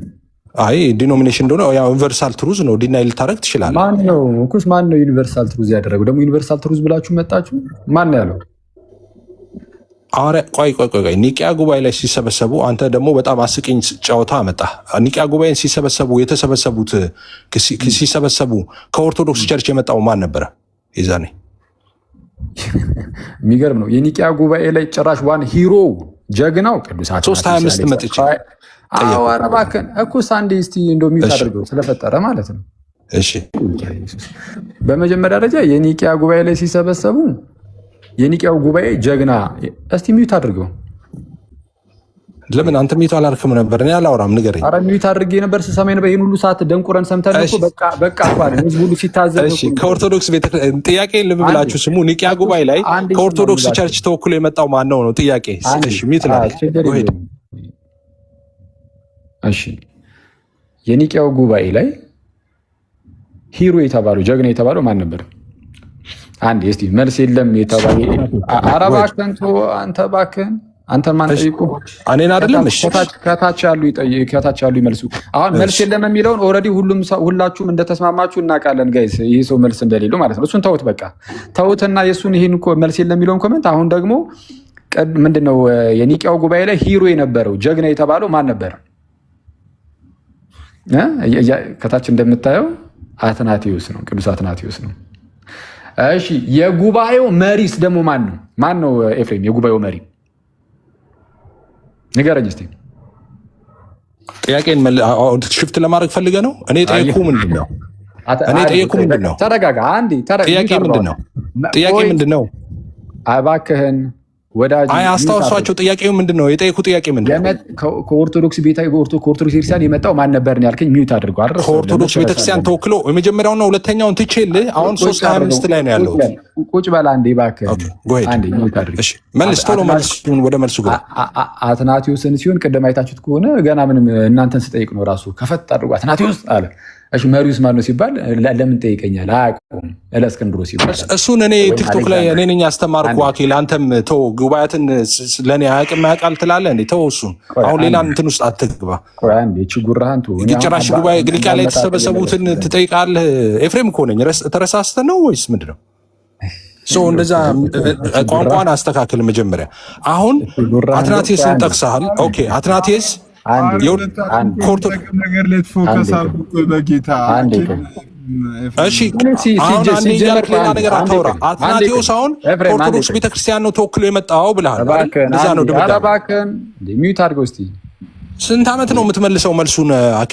Speaker 1: አይ ዲኖሚኔሽን እንደሆነ ያው ዩኒቨርሳል ትሩዝ ነው። ዲናይ ልታረግ ትችላለህ።
Speaker 2: ማን ነው እኮስ? ማን ነው ዩኒቨርሳል ትሩዝ ያደረገው? ደግሞ ዩኒቨርሳል ትሩዝ ብላችሁ መጣችሁ። ማን ያለው?
Speaker 1: ቆይ ኒቂያ ጉባኤ ላይ ሲሰበሰቡ አንተ ደግሞ በጣም አስቂኝ ጨዋታ አመጣ። ኒቂያ ጉባኤን ሲሰበሰቡ ከኦርቶዶክስ ቸርች የመጣው ማን ነበረ ይዛኔ?
Speaker 2: የሚገርም ነው። የኒቂያ ጉባኤ ላይ ጭራሽ ዋን ሂሮ ጀግናው ቅዱስ
Speaker 1: 325 መጥቼ
Speaker 2: አዋራባከን እኮ ሳንዴ እስቲ እንደው ሚውት አድርገው ስለፈጠረ ማለት ነው።
Speaker 1: እሺ
Speaker 2: በመጀመሪያ ደረጃ የኒቂያ ጉባኤ ላይ ሲሰበሰቡ የኒቂያው ጉባኤ ጀግና እስቲ ሚውት አድርገው።
Speaker 1: ለምን አንተ ሚውት አላርክም ነበር? እኔ አላወራም፣ ንገረኝ።
Speaker 2: ኧረ ሚውት አድርጌ ነበር ስሰማ ነበር። ይሄን ሁሉ ሰዓት ደንቁረን ሰምተን እኮ በቃ እንኳን ህዝብ ሁሉ ሲታዘብ ነው።
Speaker 1: እሺ ከኦርቶዶክስ ጥያቄ ልብ ብላችሁ ስሙ። ኒቂያ ጉባኤ ላይ ከኦርቶዶክስ ቸርች ተወክሎ የመጣው ማን ነው ጥያቄ? እሺ ሚውት ላድርግ።
Speaker 2: እሺ የኒቂያው ጉባኤ ላይ ሂሮ የተባለው ጀግና የተባለው ማን ነበር? አንዴ እስቲ መልስ የለም የተባለው አረባከን አንተ ባከን አንተ ማን ጠይቁ?
Speaker 1: እኔን አይደለም። እሺ
Speaker 2: ከታች ያሉ ይመልሱ። አሁን መልስ የለም የሚለውን ኦልሬዲ ሁላችሁም እንደተስማማችሁ እናውቃለን ጋይስ። ይህ ሰው መልስ እንደሌለው ማለት ነው። እሱን ተውት፣ በቃ ተውትና የእሱን ይህን መልስ የለም የሚለውን ኮመንት። አሁን ደግሞ ምንድነው የኒቂያው ጉባኤ ላይ ሂሮ የነበረው ጀግና የተባለው ማን ነበር? ከታች እንደምታየው አትናቴዎስ ነው፣ ቅዱስ አትናቴዎስ ነው። እሺ የጉባኤው መሪስ ደግሞ ማን ነው? ማን ነው ኤፍሬም የጉባኤው መሪ? ንገረኝ እስኪ።
Speaker 1: ጥያቄን ሽፍት ለማድረግ ፈልገህ ነው? እኔ ጠየኩ ምንድን ነው?
Speaker 2: ተረጋጋ አንዴ።
Speaker 1: ጥያቄ ምንድን ነው?
Speaker 2: እባክህን ወዳጅ
Speaker 1: አስታውሷቸው። ጥያቄው ምንድን ነው? የጠየኩ ጥያቄ ምንድን ነው?
Speaker 2: ከኦርቶዶክስ ቤተክርስቲያን የመጣው ማን ነበር ያልከኝ? ሚዩት አድርገው አይደል?
Speaker 1: ከኦርቶዶክስ ቤተክርስቲያን ተወክሎ የመጀመሪያውና ሁለተኛውን ትቼልህ አሁን 325 ላይ ነው ያለው።
Speaker 2: ቁጭ በላ አንዴ እባክህ። አንዴ ሚዩት አድርግ።
Speaker 1: እሺ መልስ፣ ቶሎ መልሱን ወደ መልሱ ግባ።
Speaker 2: አትናቴዎስን ሲሆን ቅድም አይታችሁት ከሆነ ገና ምንም እናንተን ስጠይቅ ነው ራሱ ከፈት አድርጎ አትናቴዎስ አለ። እሺ መሪውስ ማን ነው ሲባል ለምን ጠይቀኛል? አያውቁም እለእስክንድሮስ ሲባል
Speaker 1: እሱን እኔ ቲክቶክ ላይ እኔ ነኝ ያስተማርኩ። አኪል አንተም ተው ጉባኤትን ለኔ አያውቅም ያውቃል ትላለህ እንዴ? ተው እሱን አሁን ሌላ እንትን ውስጥ አትግባ።
Speaker 2: አንዴ ችጉራህን ተው።
Speaker 1: ጭራሽ ጉባኤ ግሪካ ላይ የተሰበሰቡትን ትጠይቃለህ? ኤፍሬም እኮ ነኝ። ተረሳስተህ ነው ወይስ ምንድን ነው? እንደዛ ቋንቋን አስተካክል መጀመሪያ። አሁን አትናቴስን ጠቅሰሃል። ኦኬ አትናቴስ
Speaker 4: ነገር ላይ ፎከስ አድርጎ በጌታ
Speaker 1: እሺ አሁን አንዴ እያልክ ሌላ ነገር አታውራ። አትናቴዎስ አሁን ኦርቶዶክስ ቤተክርስቲያን ነው ተወክሎ የመጣው ብለሃል። እዛ ነው
Speaker 2: እባክህን ሚዩት አድርገው እስኪ።
Speaker 1: ስንት ዓመት ነው የምትመልሰው መልሱን? አኬ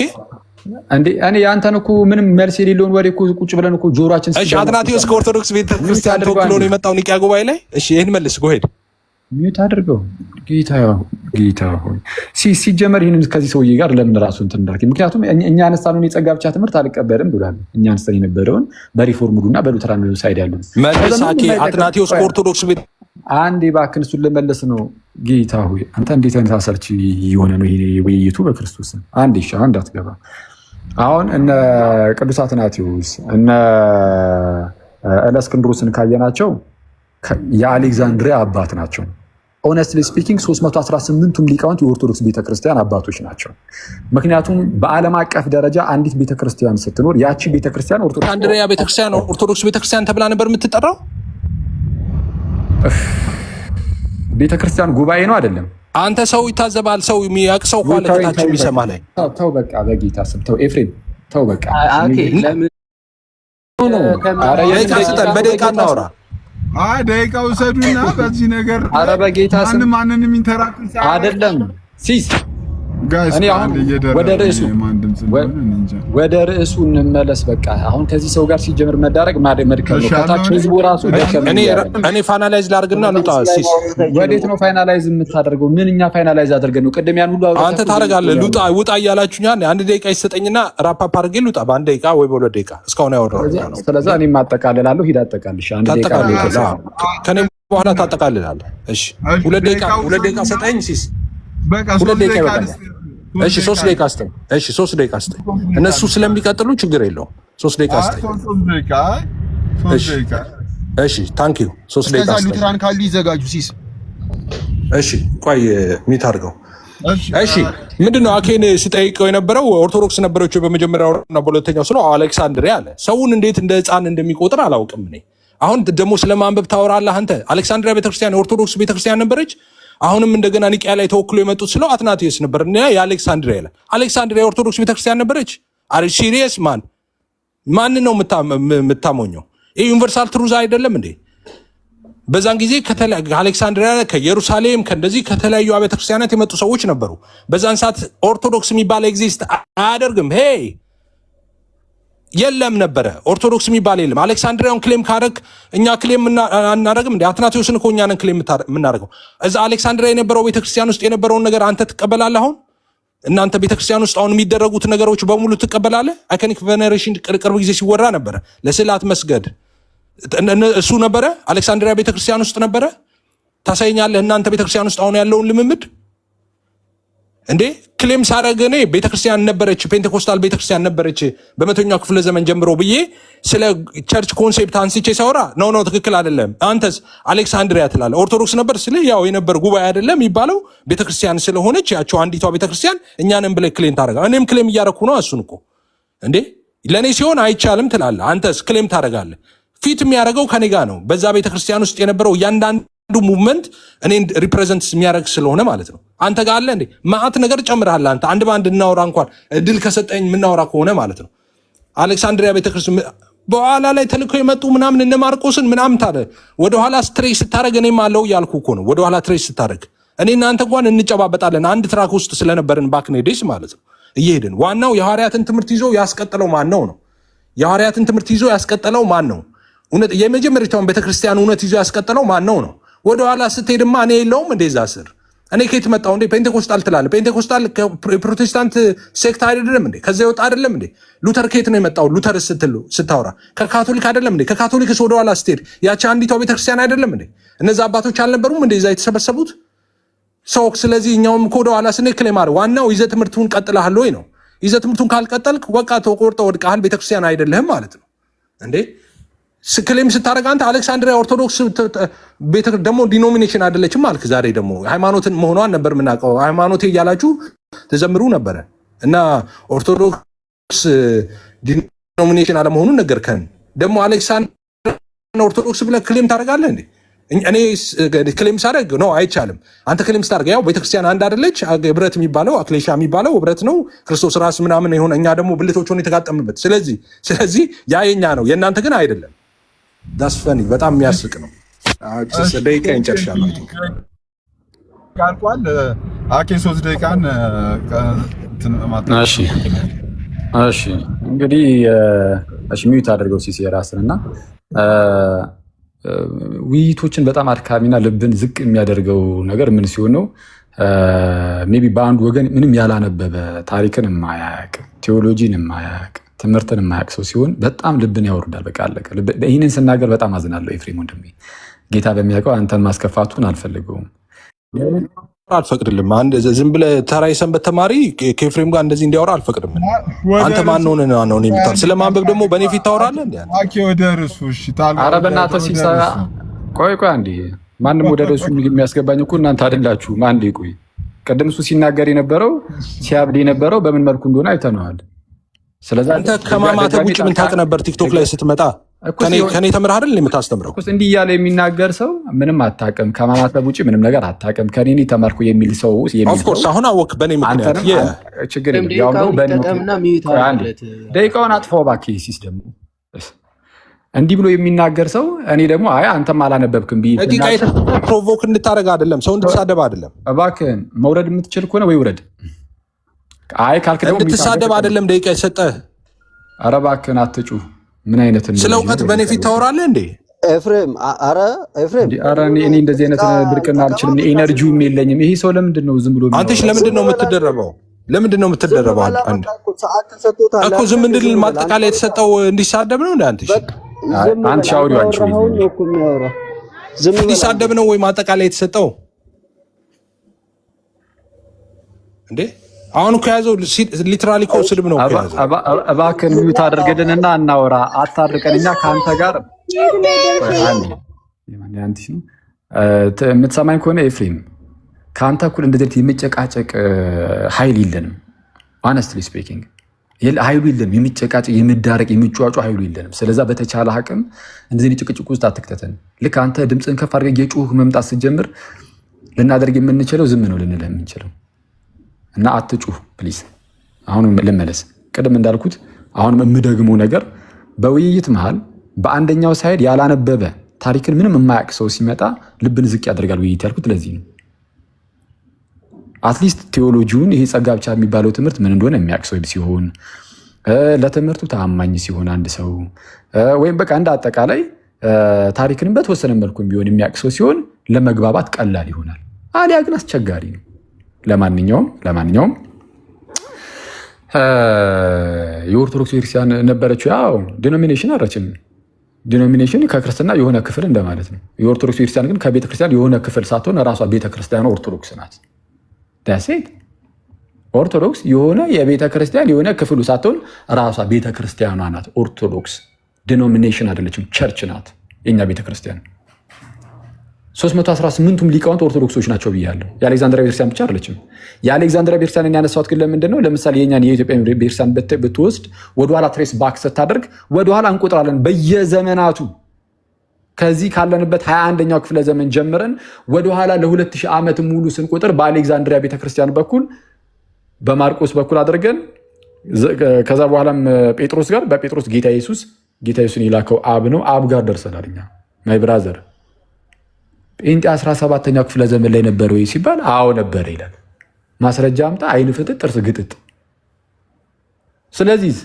Speaker 2: እንዴ እኔ ያንተን እኮ ምንም መልስ የሌለውን ወሬ እኮ ቁጭ ብለን እኮ ጆሮአችን
Speaker 1: እሺ አትናቴዎስ ከኦርቶዶክስ ቤተክርስቲያን ተወክሎ ነው የመጣው ኒቂያ ጉባኤ ላይ። እሺ ይሄን መልስ ጎሄድ
Speaker 2: ሚዩት አድርገው። ጌታ ሆይ ሲጀመር ይህንን ከዚህ ሰውዬ ጋር ለምን ራሱ እንትን እንዳልክ፣ ምክንያቱም እኛ አነሳነውን የጸጋ ብቻ ትምህርት አልቀበልም ብሏል። እኛ አነስተን የነበረውን በሪፎርሙዱና በሉተራን ሳይድ ያሉ
Speaker 1: መልሳኪ አትናቴዎስ ከኦርቶዶክስ ቤት
Speaker 2: አንዴ እባክህን እሱን ለመለስ ነው። ጌታ ሆይ አንተ እንዴት አይነት አሰልቺ የሆነ ነው ይሄ ውይይቱ በክርስቶስ አንዴ ሻ እንዳትገባ። አሁን እነ ቅዱስ አትናቴዎስ እነ እለእስክንድሮስን ካየናቸው የአሌክዛንድሪያ አባት ናቸው። ኦነስትሊ ስፒኪንግ 318ቱም ሊቃውንት የኦርቶዶክስ ቤተክርስቲያን አባቶች ናቸው። ምክንያቱም በዓለም አቀፍ ደረጃ አንዲት ቤተክርስቲያን ስትኖር ያቺ ቤተክርስቲያን
Speaker 1: አሌክዛንድሪያ ቤተክርስቲያን ኦርቶዶክስ ቤተክርስቲያን ተብላ ነበር የምትጠራው።
Speaker 2: ቤተክርስቲያን ጉባኤ ነው አይደለም።
Speaker 1: አንተ ሰው ይታዘባል፣ ሰው የሚያውቅ ሰው ካለ ከታች የሚሰማ ላይ
Speaker 2: ተው በቃ በጌታ ስም ተው። ኤፍሬም ተው በቃ
Speaker 1: በደቂቃ እናውራ።
Speaker 4: ደቂቃ ውሰዱና በዚህ ነገር
Speaker 2: ኧረ በጌታ ስም
Speaker 4: ማንንም ኢንተራክት
Speaker 2: አይደለም ሲስ እኔ አሁን ወደ ርዕሱ እንመለስ። በቃ አሁን ከዚህ ሰው ጋር ሲጀምር መዳረግ መድከም ነው። ከታች ህዝቡ ራሱ ደከም።
Speaker 1: እኔ ፋይናላይዝ ላድርግና ልውጣ። ሲስ
Speaker 2: ወዴት ነው ፋይናላይዝ የምታደርገው? ምን እኛ ፋይናላይዝ አድርገን ነው? ቅድም ያን ሁሉ
Speaker 1: አንተ ታደርጋለህ። ልውጣ ውጣ እያላችሁኛ አንድ ደቂቃ ይሰጠኝና ራፓፕ አድርጌ ልውጣ። በአንድ ደቂቃ ወይ በሁለት ደቂቃ እስካሁን ያወራሁት ነው።
Speaker 2: ስለዚህ እኔም አጠቃልላለሁ። ሂድ አጠቃልሽ። አንድ ደቂቃ
Speaker 1: ከኔ በኋላ ታጠቃልላለህ። እሺ ሁለት ደቂቃ ሰጠኝ ሲስ።
Speaker 4: በቃ
Speaker 1: ሁለት ደቂቃ ይበቃል። እሺ 3 ደቂቃ አስጠኝ። እሺ 3 ደቂቃ አስጠኝ። እነሱ ስለሚቀጥሉ ችግር የለውም። 3 ደቂቃ አስጠኝ። እሺ ታንክ ዩ። 3 ደቂቃ አስጠኝ።
Speaker 5: ሉትራን ካሉ ይዘጋጁ ሲስ።
Speaker 1: እሺ ቆይ ሚት አድርገው። እሺ ምንድነው አኬን ሲጠይቀው የነበረው? ኦርቶዶክስ ነበረች በመጀመሪያውና በሁለተኛው ስለ አሌክሳንድሪያ አለ። ሰውን እንዴት እንደ ሕፃን እንደሚቆጥር አላውቅም እኔ። አሁን ደግሞ ስለማንበብ ታወራለህ አንተ። አሌክሳንድሪያ ቤተክርስቲያን የኦርቶዶክስ ቤተክርስቲያን ነበረች። አሁንም እንደገና ኒቂያ ላይ ተወክሎ የመጡት ስለው አትናቴዎስ ነበር እና የአሌክሳንድሪያ ላይ አሌክሳንድሪያ የኦርቶዶክስ ቤተክርስቲያን ነበረች። አሪ ሲሪየስ ማን ነው የምታሞኘው? ይህ ዩኒቨርሳል ትሩዝ አይደለም እንዴ? በዛን ጊዜ አሌክሳንድሪያ ከኢየሩሳሌም ከእንደዚህ ከተለያዩ አብያተ ክርስቲያናት የመጡ ሰዎች ነበሩ። በዛን ሰዓት ኦርቶዶክስ የሚባል ኤግዚስት አያደርግም። ሄይ የለም ነበረ። ኦርቶዶክስ የሚባል የለም። አሌክሳንድሪያውን ክሌም ካረግ እኛ ክሌም እናደረግም እንዴ? አትናቴዎስን እኮ እኛንን ክሌም የምናደርገው። እዛ አሌክሳንድሪያ የነበረው ቤተክርስቲያን ውስጥ የነበረውን ነገር አንተ ትቀበላለህ? አሁን እናንተ ቤተክርስቲያን ውስጥ አሁን የሚደረጉት ነገሮች በሙሉ ትቀበላለህ? አይኮኒክ ቬኔሬሽን ቅርብ ጊዜ ሲወራ ነበረ። ለስዕላት መስገድ እሱ ነበረ አሌክሳንድሪያ ቤተክርስቲያን ውስጥ ነበረ። ታሳየኛለህ እናንተ ቤተክርስቲያን ውስጥ አሁን ያለውን ልምምድ እንዴ? ክሌም ሳረግ እኔ ቤተክርስቲያን ነበረች፣ ፔንቴኮስታል ቤተክርስቲያን ነበረች በመቶኛው ክፍለ ዘመን ጀምሮ ብዬ ስለ ቸርች ኮንሴፕት አንስቼ ሳወራ ነው ትክክል አይደለም። አንተስ አሌክሳንድሪያ ትላለህ። ኦርቶዶክስ ነበር ስለ ያው የነበር ጉባኤ አይደለም የሚባለው ቤተክርስቲያን ስለሆነች ያቸው አንዲቷ ቤተክርስቲያን እኛንም ብለህ ክሌም ታደርጋለህ። እኔም ክሌም እያደረኩ ነው። እሱን እኮ እንዴ ለእኔ ሲሆን አይቻልም ትላለህ። አንተስ ክሌም ታደርጋለህ። ፊት የሚያደርገው ከኔ ጋር ነው። በዛ ቤተክርስቲያን ውስጥ የነበረው እያንዳንዱ ሙቭመንት እኔን ሪፕሬዘንት የሚያደርግ ስለሆነ ማለት ነው። አንተ ጋር አለ እንዴ ማአት ነገር ጨምረሃል። አንተ አንድ በአንድ እናወራ እንኳን እድል ከሰጠኝ የምናወራ ከሆነ ማለት ነው። አሌክሳንድሪያ ቤተክርስቲያን በኋላ ላይ ተልከው የመጡ ምናምን እነ ማርቆስን ምናምን ታለ ወደኋላ ስትሬስ ስታደርግ እኔም አለው እያልኩ እኮ ነው። ወደኋላ ትሬስ ስታደርግ እኔ እናንተ እንኳን እንጨባበጣለን አንድ ትራክ ውስጥ ስለነበርን ባክኔዴስ ማለት ነው እየሄድን። ዋናው የሐዋርያትን ትምህርት ይዞ ያስቀጠለው ማን ነው? የሐዋርያትን ትምህርት ይዞ ያስቀጠለው ማን ነው? እውነት የመጀመሪያውን ቤተክርስቲያን እውነት ይዞ ያስቀጠለው ማን ነው? ወደኋላ ስትሄድማ እኔ የለውም እንደዛ ስር እኔ ከየት መጣሁ እንዴ? ፔንቴኮስታል ትላለህ። ፔንቴኮስታል ፕሮቴስታንት ሴክት አይደለም እንዴ? ከዛ ይወጣ አይደለም እንዴ? ሉተር ከየት ነው የመጣው? ሉተር ስታወራ ከካቶሊክ አይደለም እንዴ? ከካቶሊክስ ወደኋላ ስትሄድ ያቺ አንዲቷ ቤተክርስቲያን አይደለም እንዴ? እነዛ አባቶች አልነበሩም እንዴ እዛ የተሰበሰቡት ሰው? ስለዚህ እኛውም ወደኋላ ስንሄድ ክሌም አለ። ዋናው ይዘህ ትምህርቱን ቀጥለሃል ወይ ነው። ይዘህ ትምህርቱን ካልቀጠልክ በቃ ተቆርጠ ወድቀሃል፣ ቤተክርስቲያን አይደለህም ማለት ነው እንዴ። ክሌም ስታደርግ አንተ አሌክሳንድሪያ ኦርቶዶክስ ደግሞ ዲኖሚኔሽን አይደለችም አልክ። ዛሬ ደግሞ ሃይማኖትን መሆኗን ነበር የምናውቀው። ሃይማኖቴ እያላችሁ ተዘምሩ ነበረ እና ኦርቶዶክስ ዲኖሚኔሽን አለመሆኑን ነገርከን። ደግሞ አሌክሳንድሪያ ኦርቶዶክስ ብለህ ክሌም ታደርጋለህ እንዴ? እኔ ክሌም ሳደርግ ነው አይቻልም። አንተ ክሌም ስታደርግ ያው ቤተክርስቲያን አንድ አይደለች። ህብረት የሚባለው አክሌሻ የሚባለው ህብረት ነው። ክርስቶስ ራስ ምናምን የሆነ እኛ ደግሞ ብልቶች ሆነ የተጋጠምንበት። ስለዚህ ያ የኛ ነው፣ የእናንተ ግን አይደለም። ዳስፈኒ በጣም የሚያስቅ ነው። ደቂቃ እንጨርሻለሁ።
Speaker 4: ቃልቋል አኬ 3 ደቂቃን
Speaker 2: እሺ እንግዲህ ሚዩት አድርገው ሲሲ ራስንና ውይይቶችን በጣም አድካሚና ልብን ዝቅ የሚያደርገው ነገር ምን ሲሆን ነው? ሜይ ቢ በአንድ ወገን ምንም ያላነበበ ታሪክን የማያውቅ ቴዎሎጂን የማያውቅ ትምህርትን የማያውቅ ሰው ሲሆን በጣም ልብን ያወርዳል። በቃ አለቀ። ይህንን ስናገር በጣም አዝናለሁ ኤፍሬም ወንድሜ። ጌታ በሚያውቀው አንተን ማስከፋቱን አልፈልገውም፣
Speaker 1: አልፈቅድልም። ዝም ብለህ ተራ የሰንበት ተማሪ ከኤፍሬም ጋር እንደዚህ እንዲያወራ አልፈቅድም። አንተ ማን ሆነህ ነው የምታወራው? ስለማንበብ ደግሞ በእኔ ፊት ታወራለህ እንዴ?
Speaker 4: ወደ ርዕሱ
Speaker 2: ኧረ በእናትህ ሲሳይ ቆይ አንዴ። ማንም ወደ ርዕሱ የሚያስገባኝ እኮ እናንተ አይደላችሁም። አንዴ ቆይ። ቅድም እሱ ሲናገር የነበረው ሲያብድ የነበረው በምን መልኩ እንደሆነ አይተነዋል። ስለዚህ
Speaker 1: አንተ ከማማተብ ውጭ ምን ታውቅ ነበር? ቲክቶክ ላይ ስትመጣ ከኔ ተምረህ አይደል የምታስተምረው?
Speaker 2: እንዲህ እያለ የሚናገር ሰው ምንም አታውቅም፣ ከማማተብ ውጭ ምንም ነገር አታውቅም፣ ከኔ ተማርኩ የሚል ሰው
Speaker 1: ኦፍኮርስ አሁን አወቅ። በኔ ምክንያት
Speaker 2: ችግር ደቂቃውን አጥፋው እባክህ። ሲስ ደግሞ እንዲህ ብሎ የሚናገር ሰው እኔ ደግሞ አይ አንተም አላነበብክም ብዬ
Speaker 1: ደቂቃ ፕሮቮክ እንድታደርግ አይደለም፣ ሰው እንድትሳደብ አይደለም።
Speaker 2: እባክህን መውረድ የምትችል ከሆነ ወይ ውረድ። አይ ካልክ ደግሞ
Speaker 1: እንድትሳደብ አይደለም ደቂቃ የሰጠህ።
Speaker 2: ኧረ እባክህን አትጩህ። ምን አይነት
Speaker 1: ስለ እውቀት በእኔ ፊት ታወራለህ እንዴ
Speaker 3: ኤፍሬም? ኧረ
Speaker 2: እኔ እንደዚህ አይነት ብርቅና አልችልም፣ ኤነርጂውም የለኝም። ይሄ ሰው ለምንድን ነው ዝም ብሎ?
Speaker 1: አንተሽ ለምንድን ነው የምትደረበው? እኮ ዝም እንድል ማጠቃለያ የተሰጠው እንዲሳደብ ነው እንዴ?
Speaker 2: አንተ ሻውሪው አንቺ
Speaker 1: እንዲሳደብ ነው ወይ ማጠቃለያ የተሰጠው እንዴ? አሁን እኮ ያዘው ሊትራሊ እኮ ስድብ ነው እኮ ያዘው።
Speaker 2: እባክህን ሚዩት አድርግልንና እናወራ። አታርቀን። እኛ ከአንተ ጋር የምትሰማኝ ከሆነ ኤፍሬም ከአንተ እኩል እንደዚህ የመጨቃጨቅ ኃይል የለንም። ሆነስትሊ ስፒኪንግ ኃይሉ የለንም። የመጨቃጨቅ የመዳረቅ የመጫጫ ኃይሉ የለንም። ስለዛ በተቻለ አቅም እንደዚህ ጭቅጭቅ ውስጥ አትክተተን። ልክ አንተ ድምፅን ከፍ አድርገህ የጮህ መምጣት ስትጀምር ልናደርግ የምንችለው ዝም ነው ልንልህ የምንችለው እና አትጩህ ፕሊዝ። አሁን ልመለስ። ቅድም እንዳልኩት አሁንም የምደግመው ነገር በውይይት መሃል በአንደኛው ሳይድ ያላነበበ ታሪክን ምንም የማያውቅ ሰው ሲመጣ ልብን ዝቅ ያደርጋል ውይይት ያልኩት ለዚህ ነው። አትሊስት ቴዎሎጂውን ይሄ ጸጋ ብቻ የሚባለው ትምህርት ምን እንደሆነ የሚያውቅ ሰው ሲሆን፣ ለትምህርቱ ታማኝ ሲሆን አንድ ሰው ወይም በቃ እንደ አጠቃላይ ታሪክንም በተወሰነ መልኩ ቢሆን የሚያውቅ ሰው ሲሆን ለመግባባት ቀላል ይሆናል። አሊያ ግን አስቸጋሪ ነው። ለማንኛውም የኦርቶዶክስ ቤተክርስቲያን ነበረችው። ያው ዲኖሚኔሽን አረችም። ዲኖሚኔሽን ከክርስትና የሆነ ክፍል እንደማለት ነው። የኦርቶዶክስ ቤተክርስቲያን ግን ከቤተክርስቲያን የሆነ ክፍል ሳትሆን ራሷ ቤተክርስቲያኗ ኦርቶዶክስ ናት። ዳሴት ኦርቶዶክስ የሆነ የቤተክርስቲያን የሆነ ክፍሉ ሳትሆን ራሷ ቤተክርስቲያኗ ናት ኦርቶዶክስ። ዲኖሚኔሽን አይደለችም፣ ቸርች ናት የኛ ቤተክርስቲያን። 318ቱም ሊቃውንት ኦርቶዶክሶች ናቸው ብያለሁ። የአሌክዛንድሪያ ቤተክርስቲያን ብቻ አይደለችም። የአሌክዛንድሪያ ቤተክርስቲያን ያነሳሁት ግን ለምንድን ነው? ለምሳሌ የኛን የኢትዮጵያ ቤተክርስቲያን ብትወስድ ወደኋላ ትሬስ ባክ ስታደርግ ወደኋላ እንቆጥራለን። በየዘመናቱ ከዚህ ካለንበት 21ኛው ክፍለ ዘመን ጀምረን ወደኋላ ለ2000 ዓመት ሙሉ ስንቆጥር በአሌክዛንድሪያ ቤተክርስቲያን በኩል በማርቆስ በኩል አድርገን ከዛ በኋላም ጴጥሮስ ጋር በጴጥሮስ ጌታ ኢየሱስን የላከው አብ ነው። አብ ጋር ደርሰናል እኛ ማይ ብራዘር። ጴንጤ 17ኛው ክፍለ ዘመን ላይ ነበረ ወይ ሲባል አዎ ነበረ ይላል። ማስረጃ አምጣ። አይን ፍጥጥ ጥርስ ግጥጥ። ስለዚህ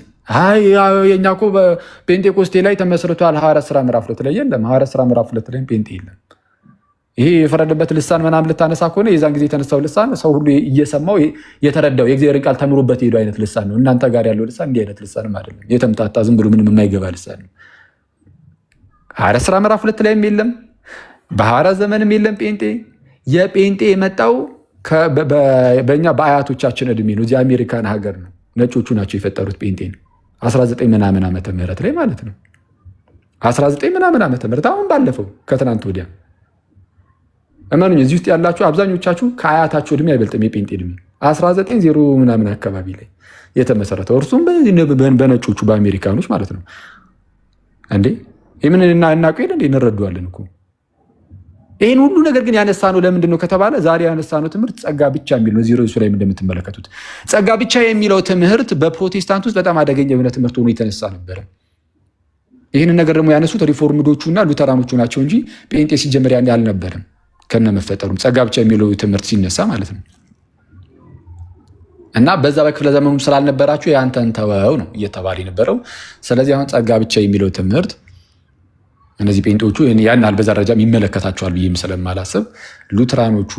Speaker 2: የኛ እኮ በጴንጤቆስቴ ላይ ተመስርቷል። ሐዋርያት ሥራ ምዕራፍ 2 ላይ የለም። ሐዋርያት ሥራ ምዕራፍ 2 ላይ ጴንጤ የለም። ይሄ የፈረደበት ልሳን ምናምን ልታነሳ ከሆነ የዛን ጊዜ የተነሳው ልሳን ሰው ሁሉ እየሰማው የተረዳው የእግዚአብሔርን ቃል ተምሮበት የሄዱ አይነት ልሳን ነው። እናንተ ጋር ያለው ልሳን እንዲህ አይነት ልሳንም አይደለም። የተምታታ ዝም ብሎ ምንም የማይገባ ልሳን ነው። ሐዋርያት ሥራ ምዕራፍ 2 ላይም የለም። በሐዋርያት ዘመንም የለም ጴንጤ። የጴንጤ የመጣው በእኛ በአያቶቻችን እድሜ ነው። እዚህ አሜሪካን ሀገር ነው። ነጮቹ ናቸው የፈጠሩት ጴንጤን 19 ምናምን ዓመተ ምህረት ላይ ማለት ነው። 19 ምናምን ዓመተ ምህረት አሁን ባለፈው ከትናንት ወዲያ እመኑኝ፣ እዚህ ውስጥ ያላችሁ አብዛኞቻችሁ ከአያታችሁ እድሜ አይበልጥም የጴንጤ እድሜ 1900 ምናምን አካባቢ ላይ የተመሰረተው እርሱም በነጮቹ በአሜሪካኖች ማለት ነው። እንዴ ይህምን እናውቅ የለ እንዴ? እንረዳዋለን እኮ ይህን ሁሉ ነገር ግን ያነሳነው ለምንድን ነው ከተባለ ዛሬ ያነሳነው ትምህርት ጸጋ ብቻ የሚል ነው። ዚሮ ላይ እንደምትመለከቱት ጸጋ ብቻ የሚለው ትምህርት በፕሮቴስታንት ውስጥ በጣም አደገኛ የሆነ ትምህርት ሆኖ የተነሳ ነበረ። ይህንን ነገር ደግሞ ያነሱት ሪፎርምዶቹና ሉተራኖቹ ናቸው እንጂ ጴንጤ ሲጀመር ያን አልነበረም። ከነመፈጠሩም ጸጋ ብቻ የሚለው ትምህርት ሲነሳ ማለት ነው። እና በዛ በክፍለ ዘመኑ ስላልነበራችሁ ያንተን ተወው ነው እየተባለ የነበረው። ስለዚህ አሁን ጸጋ ብቻ የሚለው ትምህርት እነዚህ ጴንጤዎቹ ያን አልበዛ ደረጃም ይመለከታቸዋል ብዬም ስለማላስብ ሉትራኖቹ፣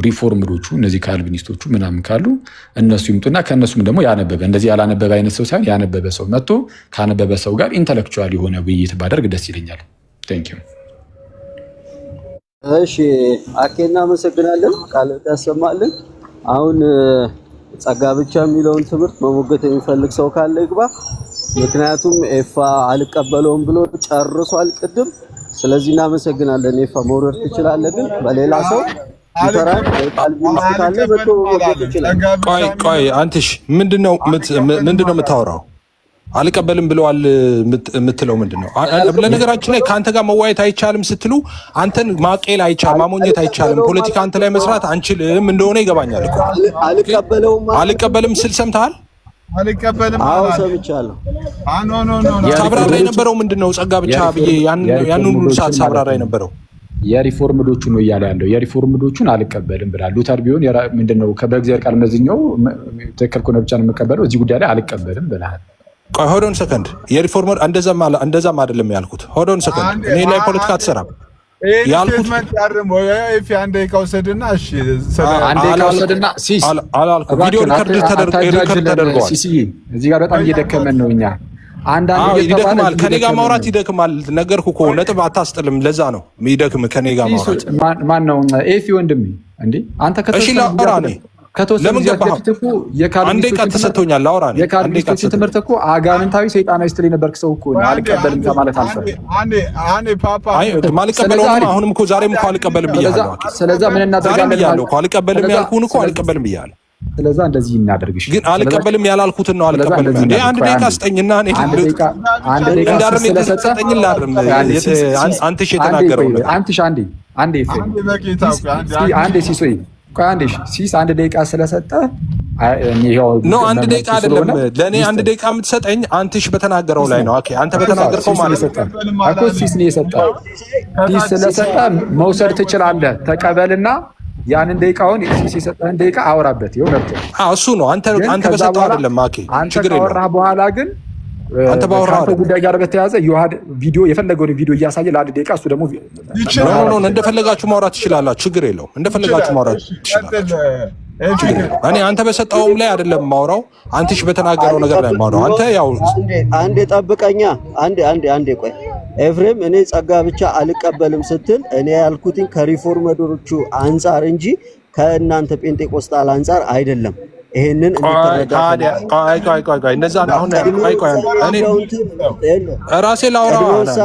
Speaker 2: ሪፎርምዶቹ፣ እነዚህ ካልቪኒስቶቹ ምናምን ካሉ እነሱ ይምጡና ከእነሱም ደግሞ ያነበበ እንደዚህ ያላነበበ አይነት ሰው ሳይሆን ያነበበ ሰው መጥቶ ካነበበ ሰው ጋር ኢንተሌክቹዋል የሆነ ውይይት ባደርግ ደስ ይለኛል። ቴንክ ዩ።
Speaker 3: እሺ አኬ እናመሰግናለን። ቃል ያሰማልን። አሁን ጸጋ ብቻ የሚለውን ትምህርት መሞገት የሚፈልግ ሰው ካለ ይግባ። ምክንያቱም ኤፋ አልቀበለውም ብሎ ጨርሷል ቅድም። ስለዚህ እናመሰግናለን። ኤፋ መውረድ ትችላለህ፣ ግን በሌላ ሰው ይተራል ካልቪኒስት ካለ በቶ መውረድ ትችላለህ።
Speaker 1: ቆይ አንተሽ ምንድነው የምታወራው? አልቀበልም ብለዋል የምትለው ምንድነው? ለነገራችን ላይ ከአንተ ጋር መዋየት አይቻልም ስትሉ አንተን ማቄል አይቻልም፣ ማሞኘት አይቻልም፣ ፖለቲካ አንተ ላይ መስራት አንችልም እንደሆነ ይገባኛል እኮ። አልቀበልም ስል ሰምተሃል?
Speaker 4: አልቀበልም።
Speaker 3: አዎ ሰምቻለሁ።
Speaker 1: ሳብራራ የነበረው ምንድነው? ጸጋ ብቻ ብዬ ያን ሁሉ ሰዓት ሳብራራ የነበረው
Speaker 2: የሪፎርምዶቹ ነው እያለ ያለው። የሪፎርምዶቹን አልቀበልም ብላል። ሉተር ቢሆን ምንድነው በእግዚአብሔር ቃል መዝኛው ትክክል ከሆነ ብቻ ነው የምቀበለው፣ እዚህ ጉዳይ ላይ አልቀበልም ብለሃል።
Speaker 1: ቆይ ሆዶን ሰከንድ፣ የሪፎርመር እንደዛም አይደለም ያልኩት። ሆዶን ሰከንድ፣ እኔ ላይ ፖለቲካ አትሰራም ያልኩት
Speaker 4: አንዴ ከወሰድና እሺ
Speaker 1: አላልኩም። ቪዲዮ ሪከርድ ተደርገዋል።
Speaker 2: እዚህ ጋር በጣም እየደከመን ነው። እኛ
Speaker 1: ይደክማል፣ ከኔ ጋር ማውራት ይደክማል። ነገርኩህ እኮ ነጥብ አታስጥልም። ለዛ ነው የሚደክም ከኔ ጋር ማውራት።
Speaker 2: ማን ነው ኤፊ ወንድሜ? እንዴ አንተ
Speaker 1: ለምን ገባህ? አንዴ ቃል ተሰጥቶኛል ላውራ ነው።
Speaker 2: የካልቪኒስቶች ትምህርት እኮ አጋንንታዊ ሰይጣናዊ ስትል የነበርክ ሰው እኮ ነው። አልቀበልም ከማለት አልፈህ
Speaker 1: ማልቀበለውም አሁንም እኮ ዛሬም እኮ አልቀበልም ብያለሁ።
Speaker 2: ስለዛ ምን እናደርጋለን
Speaker 1: ብያለሁ እኮ አልቀበልም ያልኩህን እኮ አልቀበልም ብያለሁ።
Speaker 2: ስለዛ እንደዚህ እናደርግሽ።
Speaker 1: ግን አልቀበልም ያላልኩትን ነው አልቀበልም። እንዴ አንድ ደቂቃ ስጠኝና እኔ እንዳርም የተሰጠኝን ላርም። አንተሽ የተናገረው
Speaker 2: አንዴ ሲሶይ አንድ ደቂቃ ስለሰጠ
Speaker 1: ኖ አንድ ደቂቃ አይደለም። ለእኔ አንድ ደቂቃ የምትሰጠኝ አንትሽ በተናገረው ላይ ነው። አንተ በተናገርከው ማለት
Speaker 2: ነው። ሲስ ነው የሰጠው። ሲስ ስለሰጠ መውሰድ ትችላለህ። ተቀበልና ያንን ደቂቃውን ሲስ የሰጠህን ደቂቃ አውራበት። ይኸው ነበር
Speaker 1: እሱ ነው። አንተ በሰጠው አይደለም። ችግር የለውም።
Speaker 2: ካወራህ በኋላ ግን
Speaker 1: አንተ ባወራህ
Speaker 2: ጉዳይ ጋር በተያያዘ ዮሐድ ቪዲዮ የፈለገውን ቪዲዮ እያሳየ ለአንድ ደቂቃ እሱ ደግሞ
Speaker 1: እንደፈለጋችሁ ማውራት ትችላላችሁ። ችግር የለውም። እንደፈለጋችሁ ማውራት ትችላላችሁ። እኔ አንተ በሰጠውም ላይ አይደለም ማውራው፣ አንተሽ በተናገረው ነገር ላይ ማውራው። አንተ ያው
Speaker 3: አንዴ ጠብቀኛ፣ አንዴ ቆይ ኤፍሬም። እኔ ጸጋ ብቻ አልቀበልም ስትል እኔ ያልኩትኝ ከሪፎርመሮቹ አንጻር እንጂ ከእናንተ ጴንጤቆስጣል አንጻር አይደለም። ይሄንን
Speaker 1: እንደዛ አሁን ራሴ ላውራ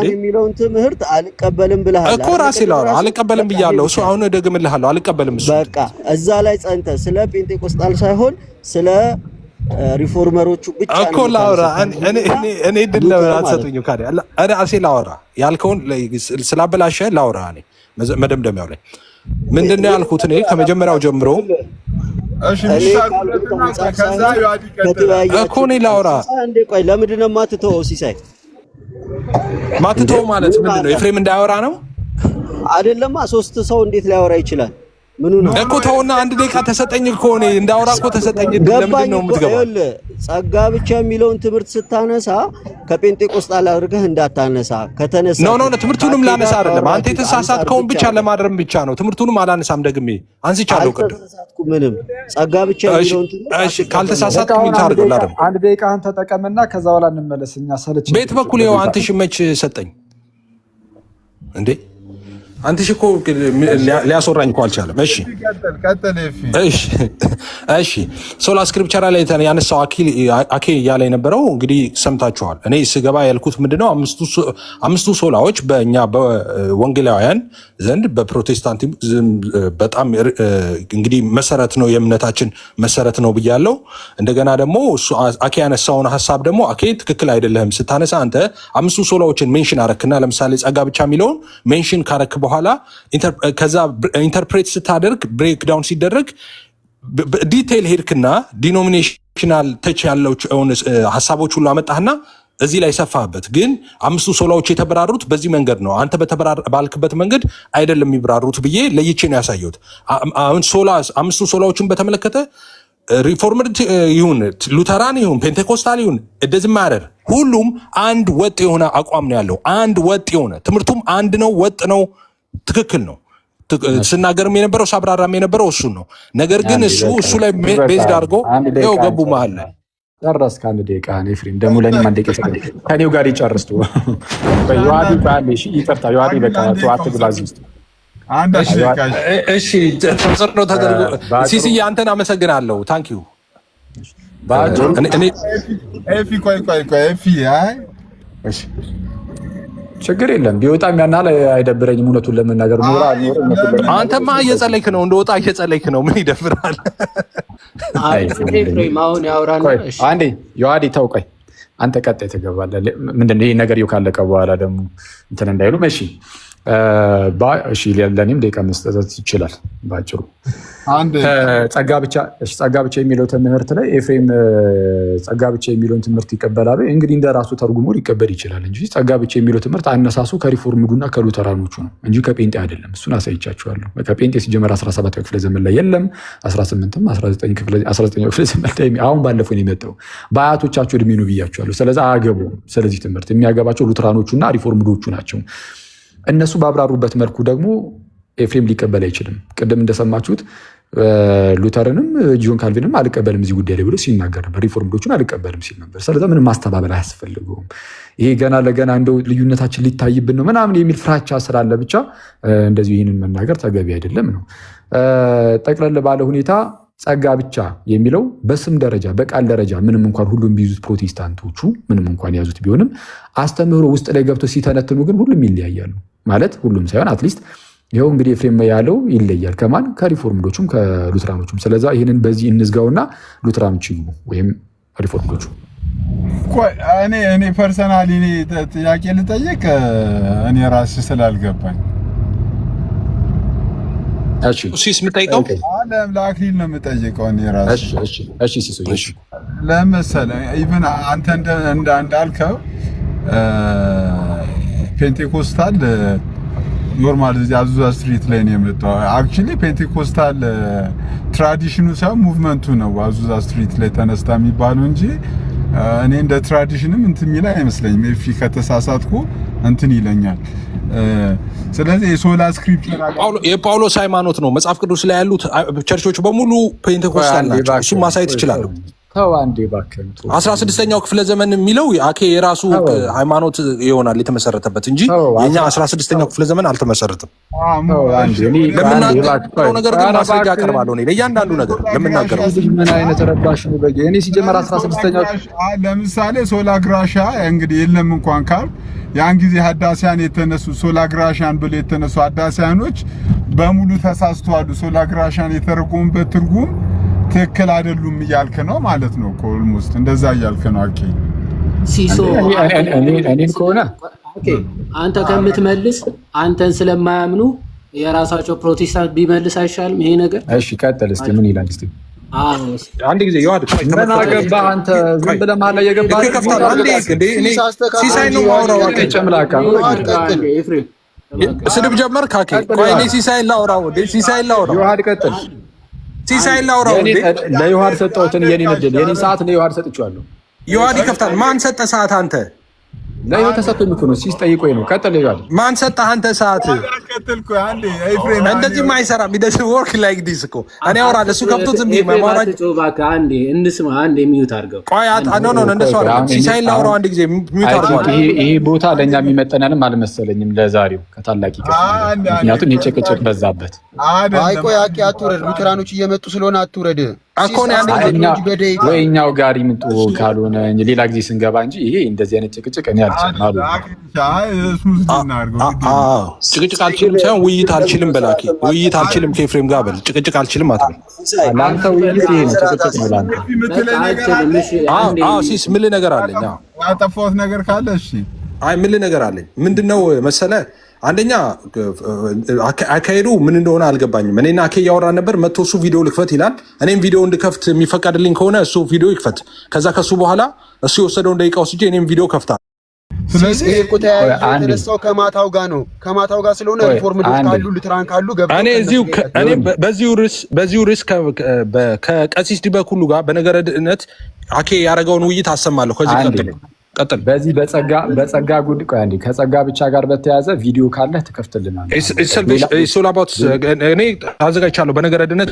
Speaker 3: የሚለውን ትምህርት አልቀበልም ብለሃል
Speaker 1: እኮ ራሴ ላውራ አልቀበልም ብያለሁ። እሱ አሁን ደግምልሃለሁ አልቀበልም። እሱ
Speaker 3: በቃ እዛ ላይ ጸንተህ ስለ ጴንጤቆስጣል ሳይሆን ስለ ሪፎርመሮቹ ብቻ
Speaker 1: እኮ ላውራ። እኔ ድል ለራሰቱኝ ካዲ ራሴ ላውራ ያልከውን ስላበላሸ ላውራ። እኔ መደምደሚያው ላይ ምንድን ነው ያልኩት? እኔ ከመጀመሪያው ጀምሮ እኮ እኔ ላውራ።
Speaker 3: ቆይ ለምንድን ነው የማትተወው? ሲሳይ
Speaker 1: ማትተወው ማለት ምንድን ነው? ኤፍሬም እንዳያወራ ነው
Speaker 3: አይደለማ። ሶስት ሰው እንዴት ሊያወራ ይችላል? ምኑ ነው
Speaker 1: እኮ ተውና፣ አንድ ደቂቃ ተሰጠኝ እኮ እኔ እንዳወራ እኮ ተሰጠኝ። ለምንድን ነው የምትገባው?
Speaker 3: ጸጋ ብቻ የሚለውን ትምህርት ስታነሳ ከጴንጤቆስጣል አድርገህ እንዳታነሳ። ከተነሳ
Speaker 1: ኖ ትምህርቱንም ላነሳ አይደለም። አንተ የተሳሳትከውን ብቻ ለማድረም ብቻ ነው። ትምህርቱንም አላነሳም። ደግሜ አንስቻለሁ ቅድም።
Speaker 3: ምንም ጸጋ ብቻ የሚለውን
Speaker 1: እሺ፣ ካልተሳሳትኩ ምን ታርገላ?
Speaker 2: አንድ ደቂቃህን ተጠቀምና ከዛ በኋላ እንመለስ። እኛ ሰለች
Speaker 1: ቤት በኩል ይኸው አንተ ሽመች ሰጠኝ እንዴ? አንተ እኮ ሊያስወራኝ እኮ አልቻለም። እሺ እሺ ሶላ ስክሪፕቸር ላይ ያነሳው አኬ እያለ የነበረው እንግዲህ ሰምታችኋል። እኔ ስገባ ያልኩት ምንድነው አምስቱ ሶላዎች በእኛ በወንጌላውያን ዘንድ በፕሮቴስታንት በጣም እንግዲህ መሰረት ነው፣ የእምነታችን መሰረት ነው ብያለው። እንደገና ደግሞ አኬ ያነሳውን ሀሳብ ደግሞ አኬ ትክክል አይደለህም ስታነሳ አንተ አምስቱ ሶላዎችን ሜንሽን አረክና ለምሳሌ ጸጋ ብቻ የሚለውን ሜንሽን ካረክ በኋላ ከዛ ኢንተርፕሬት ስታደርግ ብሬክ ዳውን ሲደረግ ዲቴይል ሄድክና ዲኖሚኔሽናል ተች ያለው ሀሳቦች ሁሉ አመጣህና እዚህ ላይ ሰፋበት። ግን አምስቱ ሶላዎች የተበራሩት በዚህ መንገድ ነው፣ አንተ ባልክበት መንገድ አይደለም የሚብራሩት ብዬ ለይቼ ነው ያሳየሁት። አሁን አምስቱ ሶላዎችን በተመለከተ ሪፎርምድ ይሁን ሉተራን ይሁን ፔንቴኮስታል ይሁን እንደዚህ ማረር ሁሉም አንድ ወጥ የሆነ አቋም ነው ያለው። አንድ ወጥ የሆነ ትምህርቱም አንድ ነው፣ ወጥ ነው፣ ትክክል ነው። ስናገርም የነበረው ሳብራራም የነበረው እሱ ነው። ነገር ግን እሱ ላይ ቤዝድ አድርጎ ይኸው ገቡ መሀል ላይ
Speaker 2: ጨረስ። ከአንድ ደቂቃ ኤፍሬም ደግሞ ለእኔም አንድ ደቂቃ ከኔው ጋር ይጨርስ። ዮሐዲ ባለ ይቅርታ፣ ዮሐዲ በቃ አትግባ እዚህ ውስጥ።
Speaker 1: እሺ ተጽዕኖ ተደርጎ ሲሲዬ አንተን አመሰግናለሁ። ታንኪዩ
Speaker 4: ኤፊ ቆይ ኤፊ
Speaker 2: እሺ ችግር የለም ቢወጣም ያናል አይደብረኝም። እውነቱን ለመናገር ኖራ
Speaker 1: አንተማ እየጸለይክ ነው፣ እንደወጣ እየጸለይክ ነው። ምን ይደብራል?
Speaker 2: አንዴ ዮሐዲ ታውቀኝ አንተ ቀጣይ ትገባለህ። ምንድን ይህ ነገር ካለቀ በኋላ ደግሞ እንትን እንዳይሉ እሺ። ለእኔም ደቂቃ መስጠት ይችላል። ባጭሩ ጸጋ ብቻ የሚለው ትምህርት ላይ ኤፍሬም ጸጋ ብቻ የሚለውን ትምህርት ይቀበላሉ። እንግዲህ እንደ ራሱ ተርጉሞ ሊቀበል ይችላል እንጂ ጸጋ ብቻ የሚለው ትምህርት አነሳሱ ከሪፎርምዱና ከሉተራኖቹ ነው እንጂ ከጴንጤ አይደለም። እሱን አሳይቻችኋለሁ። ከጴንጤ ሲጀመር 17 ክፍለ ዘመን ላይ የለም፣ 18ም 19 ክፍለ ዘመን ላይ አሁን ባለፈው ነው የመጣው። በአያቶቻቸው እድሜ ነው ብያችኋለሁ። ስለዚህ አያገቡም። ስለዚህ ትምህርት የሚያገባቸው ሉተራኖቹና ሪፎርምዶቹ ናቸው። እነሱ ባብራሩበት መልኩ ደግሞ ኤፍሬም ሊቀበል አይችልም። ቅድም እንደሰማችሁት ሉተርንም ጆን ካልቪንም አልቀበልም እዚህ ጉዳይ ላይ ብሎ ሲናገር ነበር። ሪፎርምዶቹን አልቀበልም ሲል ነበር። ስለዚህ ምንም ማስተባበል አያስፈልገውም። ይሄ ገና ለገና እንደው ልዩነታችን ሊታይብን ነው ምናምን የሚል ፍራቻ ስላለ ብቻ እንደዚሁ ይህንን መናገር ተገቢ አይደለም ነው። ጠቅለል ባለ ሁኔታ ጸጋ ብቻ የሚለው በስም ደረጃ በቃል ደረጃ ምንም እንኳን ሁሉም ቢይዙት ፕሮቴስታንቶቹ ምንም እንኳን የያዙት ቢሆንም አስተምህሮ ውስጥ ላይ ገብቶ ሲተነትኑ ግን ሁሉም ይለያያሉ። ማለት ሁሉም ሳይሆን አትሊስት ይኸው እንግዲህ ኤፍሬም ያለው ይለያል። ከማን ከሪፎርምዶቹም ከሉትራኖቹም። ስለዛ ይህንን በዚህ እንዝጋውና ሉትራኖች ይግቡ ወይም ሪፎርምዶቹ።
Speaker 4: እኔ ፐርሰናሊ ጥያቄ ልጠይቅ፣ እኔ ራስ ስላልገባኝ
Speaker 1: ሲስ የምጠይቀው
Speaker 4: ለአክሊል ነው የምጠይቀው። እኔ ራስ ለመሰለህ ኢቨን አንተ እንዳልከው ፔንቴኮስታል ኖርማል እዚህ አዙዛ ስትሪት ላይ ነው የመጣው። አክቹሊ ፔንቴኮስታል ትራዲሽኑ ሳይሆን ሙቭመንቱ ነው አዙዛ ስትሪት ላይ ተነስታ የሚባለው እንጂ እኔ እንደ ትራዲሽንም እንትን የሚል አይመስለኝም። ኤፊ ከተሳሳትኩ እንትን ይለኛል። ስለዚህ የሶላ ስክሪፕቸር
Speaker 1: የጳውሎስ ሃይማኖት ነው። መጽሐፍ ቅዱስ ላይ ያሉት ቸርቾች በሙሉ ፔንቴኮስታል ናቸው። እሱ ማሳየት ይችላሉ።
Speaker 2: ተው አንዴ እባክህ።
Speaker 1: 16ኛው ክፍለ ዘመን የሚለው አኬ የራሱ ሃይማኖት ይሆናል የተመሰረተበት እንጂ የኛ 16ኛው ክፍለ ዘመን አልተመሰረተም። ለምናገረው ነገር ግን ማስረጃ አቀርባለሁ። እኔ ለእያንዳንዱ ነገር ለምናገረው
Speaker 2: ምን አይነት ረባሽ ነው በጌ እኔ ሲጀመር 16ኛው
Speaker 4: ለምሳሌ ሶላ ግራሻ እንግዲህ የለም እንኳን ካል ያን ጊዜ ሀዳሲያን የተነሱ ሶላ ግራሻን ብለው የተነሱ ሀዳሲያኖች በሙሉ ተሳስተዋል። ሶላ ግራሻን የተረጎሙበት ትርጉም ትክክል አይደሉም እያልክ ነው ማለት ነው። ኦልሞስት እንደዛ እያልክ ነው። አኬ
Speaker 5: ሲሶ
Speaker 2: እኔን ከሆነ
Speaker 5: አንተ ከምትመልስ አንተን ስለማያምኑ የራሳቸው ፕሮቴስታንት ቢመልስ አይሻልም ይሄ ነገር?
Speaker 2: እሺ ቀጥል እስቲ ምን ይላል እስቲ
Speaker 1: አንድ ጊዜ ይዋድ
Speaker 2: ምን አገባ አንተ ዝም ብለህ ማለ የገባ
Speaker 1: ሲሳይ ነው ማውራው። አኬ ጨምላካ
Speaker 5: ኤፍሬም
Speaker 1: ስድብ ጀመር ካኬ ቆይ እኔ ሲሳይ ላውራው ሲሳይ ላውራው
Speaker 2: ይዋድ ቀጥል
Speaker 1: ሲሳይ ላውራው
Speaker 2: ለዮሐድ ሰጠሁትን የኔን እድል የኔን ሰዓት ለዮሐድ ሰጥቼዋለሁ።
Speaker 1: ዮሐድ ይከፍታል። ማን ሰጠ ሰዓት? አንተ
Speaker 2: ለዮሐድ ተሰጥቶ የሚኮነው ሲስ ጠይቆኝ ነው። ቀጥል ዮሐድ።
Speaker 1: ማን ሰጠህ አንተ ሰዓት?
Speaker 4: ቀጥልኩ አንዴ ኤፍሬም
Speaker 1: እንደዚህ ማይሰራም ዲስ ወርክ ላይክ ዲስ እኮ እኔ አወራለሁ እሱ ከፍቶት ዝም ብዬ ማማራጭ
Speaker 5: እባክህ አንዴ እንስማ። አንዴ ሚዩት አድርገው።
Speaker 1: ቆይ ኖ እንደሱ አይደለም። ሲሳይ ላውራው አንድ ጊዜ ሚዩት አድርገው።
Speaker 2: ይሄ ቦታ ለኛ የሚመጠነንም አልመሰለኝም ለዛሬው ከታላቅ ይቀር። ምክንያቱም የጭቅጭቅ በዛበት።
Speaker 6: አይ ቆይ አቂ አትውረድ። ሉተራኖች እየመጡ ስለሆነ አትውረድ።
Speaker 2: ወይ እኛው ጋር ይምጡ ካልሆነ ሌላ ጊዜ ስንገባ እንጂ ይሄ እንደዚህ አይነት ጭቅጭቅ እኔ አልችልም አሉ።
Speaker 1: ጭቅጭቅ አልችልም ሳይሆን ውይይት አልችልም በላኪ ውይይት አልችልም ከኤፍሬም ጋር በል ጭቅጭቅ አልችልም አትበል።
Speaker 2: ለአንተ ውይይት ይሄ ነው፣ ጭቅጭቅ ነው ለአንተ።
Speaker 1: ሲስ ምን ነገር አለኝ
Speaker 4: ያጠፋሁት ነገር ካለ እሺ፣
Speaker 1: አይ ምን ነገር አለኝ። ምንድነው መሰለ አንደኛ አካሄዱ ምን እንደሆነ አልገባኝም። እኔና አኬ እያወራን ነበር። መጥቶ እሱ ቪዲዮ ልክፈት ይላል። እኔም ቪዲዮ እንድከፍት የሚፈቀድልኝ ከሆነ እሱ ቪዲዮ ይክፈት። ከዛ ከሱ በኋላ እሱ የወሰደውን ደቂቃ ወስጄ እኔም ቪዲዮ ከፍታ።
Speaker 3: ስለዚህ የተነሳው ከማታው ጋር ነው። ከማታው ጋር ስለሆነ ሪፎርም ካሉ ልትራን ካሉ
Speaker 1: እኔ በዚሁ ርዕስ ከቀሲስ ዲበኩሉ ጋር በነገረ ድህነት አኬ ያደረገውን ውይይት አሰማለሁ። ከዚህ ቀጥል።
Speaker 2: በዚህ በጸጋ ጉድ ቆይ አንዴ ከጸጋ ብቻ ጋር በተያዘ ቪዲዮ ካለ ትከፍትልናለህ።
Speaker 1: እኔ አዘጋጅቻለሁ። በነገረ ድህነት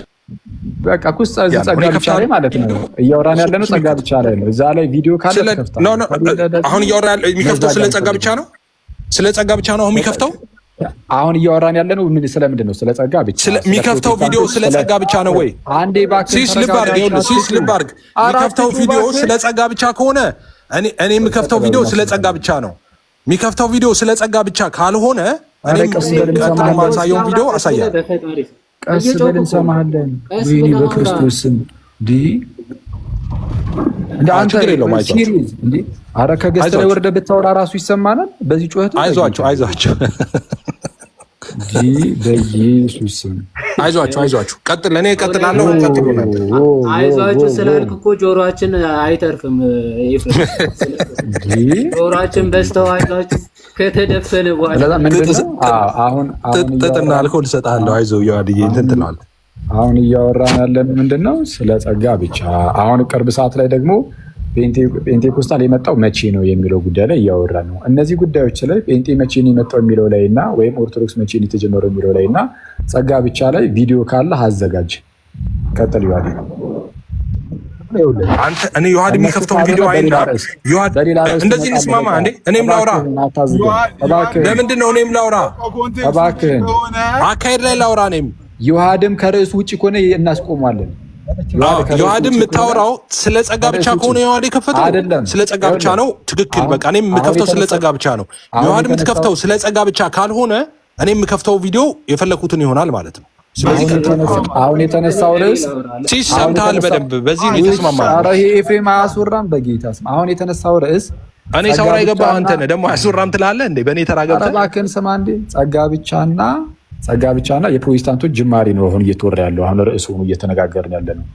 Speaker 2: በቃ ኩስ ጸጋ ብቻ ላይ ማለት ነው እያወራን ያለ ነው። ጸጋ ብቻ ላይ ነው። እዛ ላይ ቪዲዮ ካለ ትከፍታለህ።
Speaker 1: አሁን እያወራ የሚከፍተው ስለ ጸጋ ብቻ ነው። ስለ ጸጋ ብቻ ነው የሚከፍተው።
Speaker 2: አሁን እያወራን ያለ ነው ስለምንድን ነው? ስለ ጸጋ ብቻ
Speaker 1: የሚከፍተው ቪዲዮ ስለ ጸጋ ብቻ ነው ወይ?
Speaker 2: አንዴ እባክህ
Speaker 1: ሲስ ልብ አድርግ። የሚከፍተው ቪዲዮ ስለ ጸጋ ብቻ ከሆነ እኔ የምከፍተው ቪዲዮ ስለ ጸጋ ብቻ ነው። የሚከፍተው ቪዲዮ ስለ ጸጋ ብቻ ካልሆነ እኔም ቀጥሎ ማሳየውን ቪዲዮ አሳያለሁ።
Speaker 2: ቀስ ብለን እንሰማለን። ወይኔ በክርስቶስ ስም እንደ አንተ
Speaker 1: ችግር የለውም። አይዟችሁ
Speaker 2: እንዴ! ኧረ ከገስት ላይ ወርደህ ብታወራ ራሱ ይሰማናል። በዚህ ጩኸት
Speaker 1: አይዟችሁ
Speaker 2: በኢየሱስ ስም
Speaker 1: አይዟችሁ። ቀጥል። እኔ እቀጥላለሁ። ቀጥሉ ነበር።
Speaker 5: አይዟችሁ ስላልክ እኮ ጆሮአችን አይተርፍም። ጆሮአችን በስተው አይዟችሁ ከተደፈነ በኋላ
Speaker 1: ጥጥና አልኮል እሰጥሃለሁ። አይዞህ እያዋድዬ እንትን ትለዋለህ።
Speaker 2: አሁን እያወራን ያለን ምንድን ነው? ስለ ጸጋ ብቻ። አሁን ቅርብ ሰዓት ላይ ደግሞ ፔንቴኮስታል የመጣው መቼ ነው የሚለው ጉዳይ ላይ እያወራ ነው። እነዚህ ጉዳዮች ላይ ፔንቴ መቼ ነው የመጣው የሚለው ላይ እና ወይም ኦርቶዶክስ መቼ ነው የተጀመረው የሚለው ላይ እና ጸጋ ብቻ ላይ ቪዲዮ ካለ አዘጋጅ። ቀጥል ዮሐድ።
Speaker 1: እኔ ዮሐድ የሚከፍተውን ቪዲዮ አይና እንደዚህ እንስማማ እንዴ? እኔም ላውራ። ለምንድን ነው እኔም ላውራ?
Speaker 2: እባክህን
Speaker 1: አካሄድ ላይ ላውራ። እኔም
Speaker 2: ዮሐድም ከርዕሱ ውጭ ከሆነ እናስቆማለን።
Speaker 1: ዮሐድም የምታወራው ስለ ጸጋ ብቻ ከሆነ ዮሐድ የከፈተው ስለ ጸጋ ብቻ ነው። ትክክል። በቃ እኔም የምከፍተው ስለ ጸጋ ብቻ ነው። ዮሐድ የምትከፍተው ስለ ጸጋ ብቻ ካልሆነ እኔ የምከፍተው ቪዲዮ የፈለኩትን ይሆናል ማለት ነው።
Speaker 2: አሁን የተነሳው ርዕስ
Speaker 1: ሰምተሃል በደንብ። በዚህ ነው የተስማማነው።
Speaker 2: ኧረ ይሄ ኤፍሬም አያስወራም በጌታ ስም። አሁን የተነሳው ርዕስ
Speaker 1: እኔ ሳውራ የገባህ አንተ ነህ። ደግሞ አያስወራም ትላለህ እንዴ? በእኔ ተራ ገብተህ
Speaker 2: እባክህን ስማ እንዴ። ጸጋ ብቻና የፕሮቴስታንቶች ጅማሬ ነው አሁን እየተወራ ያለው። አሁን ርዕሱ ነው እየተነጋገርን ያለ ነው።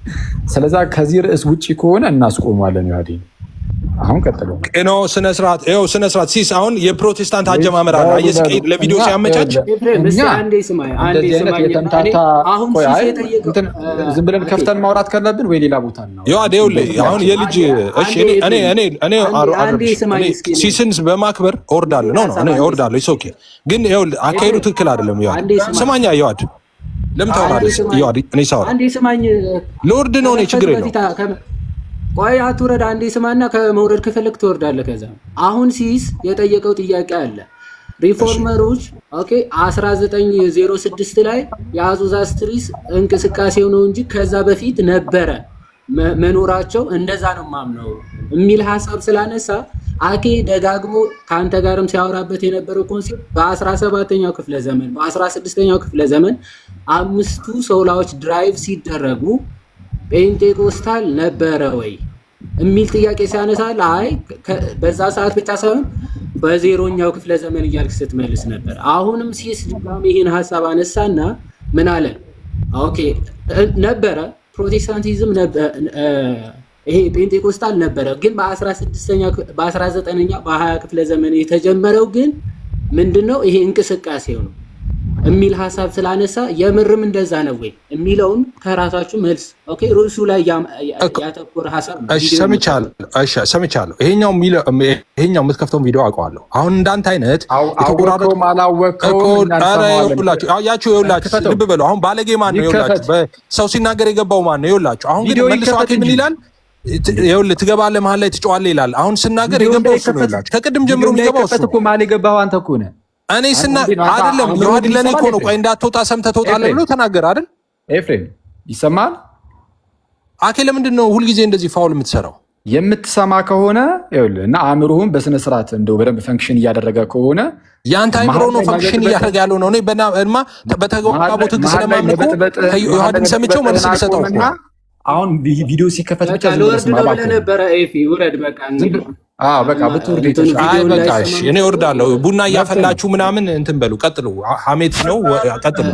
Speaker 2: ስለዛ ከዚህ ርዕስ ውጪ ከሆነ እናስቆማለን። ዮሐድ አሁን ቀጥለው
Speaker 1: ነው ስነ ስርዓት ሲስ አሁን የፕሮቴስታንት አጀማመር አለ። አየስቀይድ ለቪዲዮ ሲያመቻች
Speaker 2: ዝም ብለን ከፍተን ማውራት ካለብን ወይ ሌላ ቦታ ነው።
Speaker 1: ዮሐድ አሁን የልጅ እሺ እኔ ሲስን በማክበር እወርዳለሁ ነው እኔ እወርዳለሁ። ኢትስ ኦኬ። ግን ይኸውልህ አካሄዱ ትክክል አይደለም። ዮሐድ ስማኛ። ዮሐድ ለምን ታወራለህ? ዮሐድ እኔ ሳወራ ልወርድ ነው። እኔ ችግር የለውም።
Speaker 5: ቆይ አትውረድ። አንዴ ስማና ከመውረድ ከፈለግ ትወርዳለህ። ከዛ አሁን ሲስ የጠየቀው ጥያቄ አለ። ሪፎርመሮች 1906 ላይ የአዙዛ ስትሪስ እንቅስቃሴው ነው እንጂ ከዛ በፊት ነበረ መኖራቸው እንደዛ ነው ማምነው የሚል ሀሳብ ስላነሳ አኬ ደጋግሞ ከአንተ ጋርም ሲያወራበት የነበረው ኮንሴፕት በ17ኛው ክፍለ ዘመን በ16ኛው ክፍለ ዘመን 5ቱ ሶላዎች ድራይቭ ሲደረጉ ፔንቴኮስታል ነበረ ወይ የሚል ጥያቄ ሲያነሳል፣ አይ በዛ ሰዓት ብቻ ሳይሆን በዜሮኛው ክፍለ ዘመን እያልክ ስትመልስ ነበር። አሁንም ሲስ ድጋሚ ይህን ሀሳብ አነሳና ምን አለ? ኦኬ ነበረ ፕሮቴስታንቲዝም ይሄ ፔንቴኮስታል ነበረ፣ ግን በ19ኛ በ20 ክፍለ ዘመን የተጀመረው ግን ምንድነው ይሄ እንቅስቃሴው ነው የሚል ሀሳብ ስላነሳ የምርም እንደዛ ነው ወይ የሚለውን ከራሳችሁ መልስ። ኦኬ ሩሱ ላይ ያተኮረ ሀሳብ
Speaker 1: ሰምቻለሁ። ይሄኛው የምትከፍተውን ቪዲዮ አውቀዋለሁ። አሁን እንዳንተ አይነት የተቆራረጡ ይኸውላችሁ ልብ በሉ። አሁን ባለጌ ማን ነው? ይኸውላችሁ ሰው ሲናገር የገባው ማን ነው? ይኸውላችሁ አሁን ግን መልሶ ምን ይላል? ይኸውልህ ትገባለህ መሀል ላይ ትጫዋለህ ይላል። አሁን ስናገር የገባው እሱ ነው። ይኸውላችሁ ከቅድም ጀምሮ የሚገባው እሱ ነው።
Speaker 2: ማን የገባው አንተ እኮ ነህ።
Speaker 1: እኔ አይደለም ዮሐድ ለኔ እኮ ነው። ቆይ እንዳትወጣ ሰምተህ ትወጣለህ ብሎ ተናገር አይደል?
Speaker 2: ኤፍሬም ይሰማል።
Speaker 1: አኬ ለምንድን ነው ሁልጊዜ እንደዚህ ፋውል የምትሰራው?
Speaker 2: የምትሰማ ከሆነ ይኸውልህ እና አእምሮህን በስነ ስርዓት እንደው በደንብ ፈንክሽን እያደረገ ከሆነ
Speaker 1: የአንተ አይምሮ ነው ፈንክሽን እያደረገ ያለው ነው። እኔ በእናትማ በተግባቦት ህግ ስለማምልኮ ዮሐንስ ሰምቼው መልስ ልሰጠው እኮ
Speaker 2: አሁን ቪዲዮ ሲከፈት ብቻ
Speaker 5: ልወርድ ነው ብለህ ነበረ። ኤፊ ውረድ በቃ እንግዲህ
Speaker 2: በቃ ብትወርድ የተሻለ።
Speaker 1: አይ በቃ እሺ እኔ እወርዳለሁ። ቡና እያፈላችሁ ምናምን እንትን በሉ ቀጥሉ። ሐሜት ነው ቀጥሉ።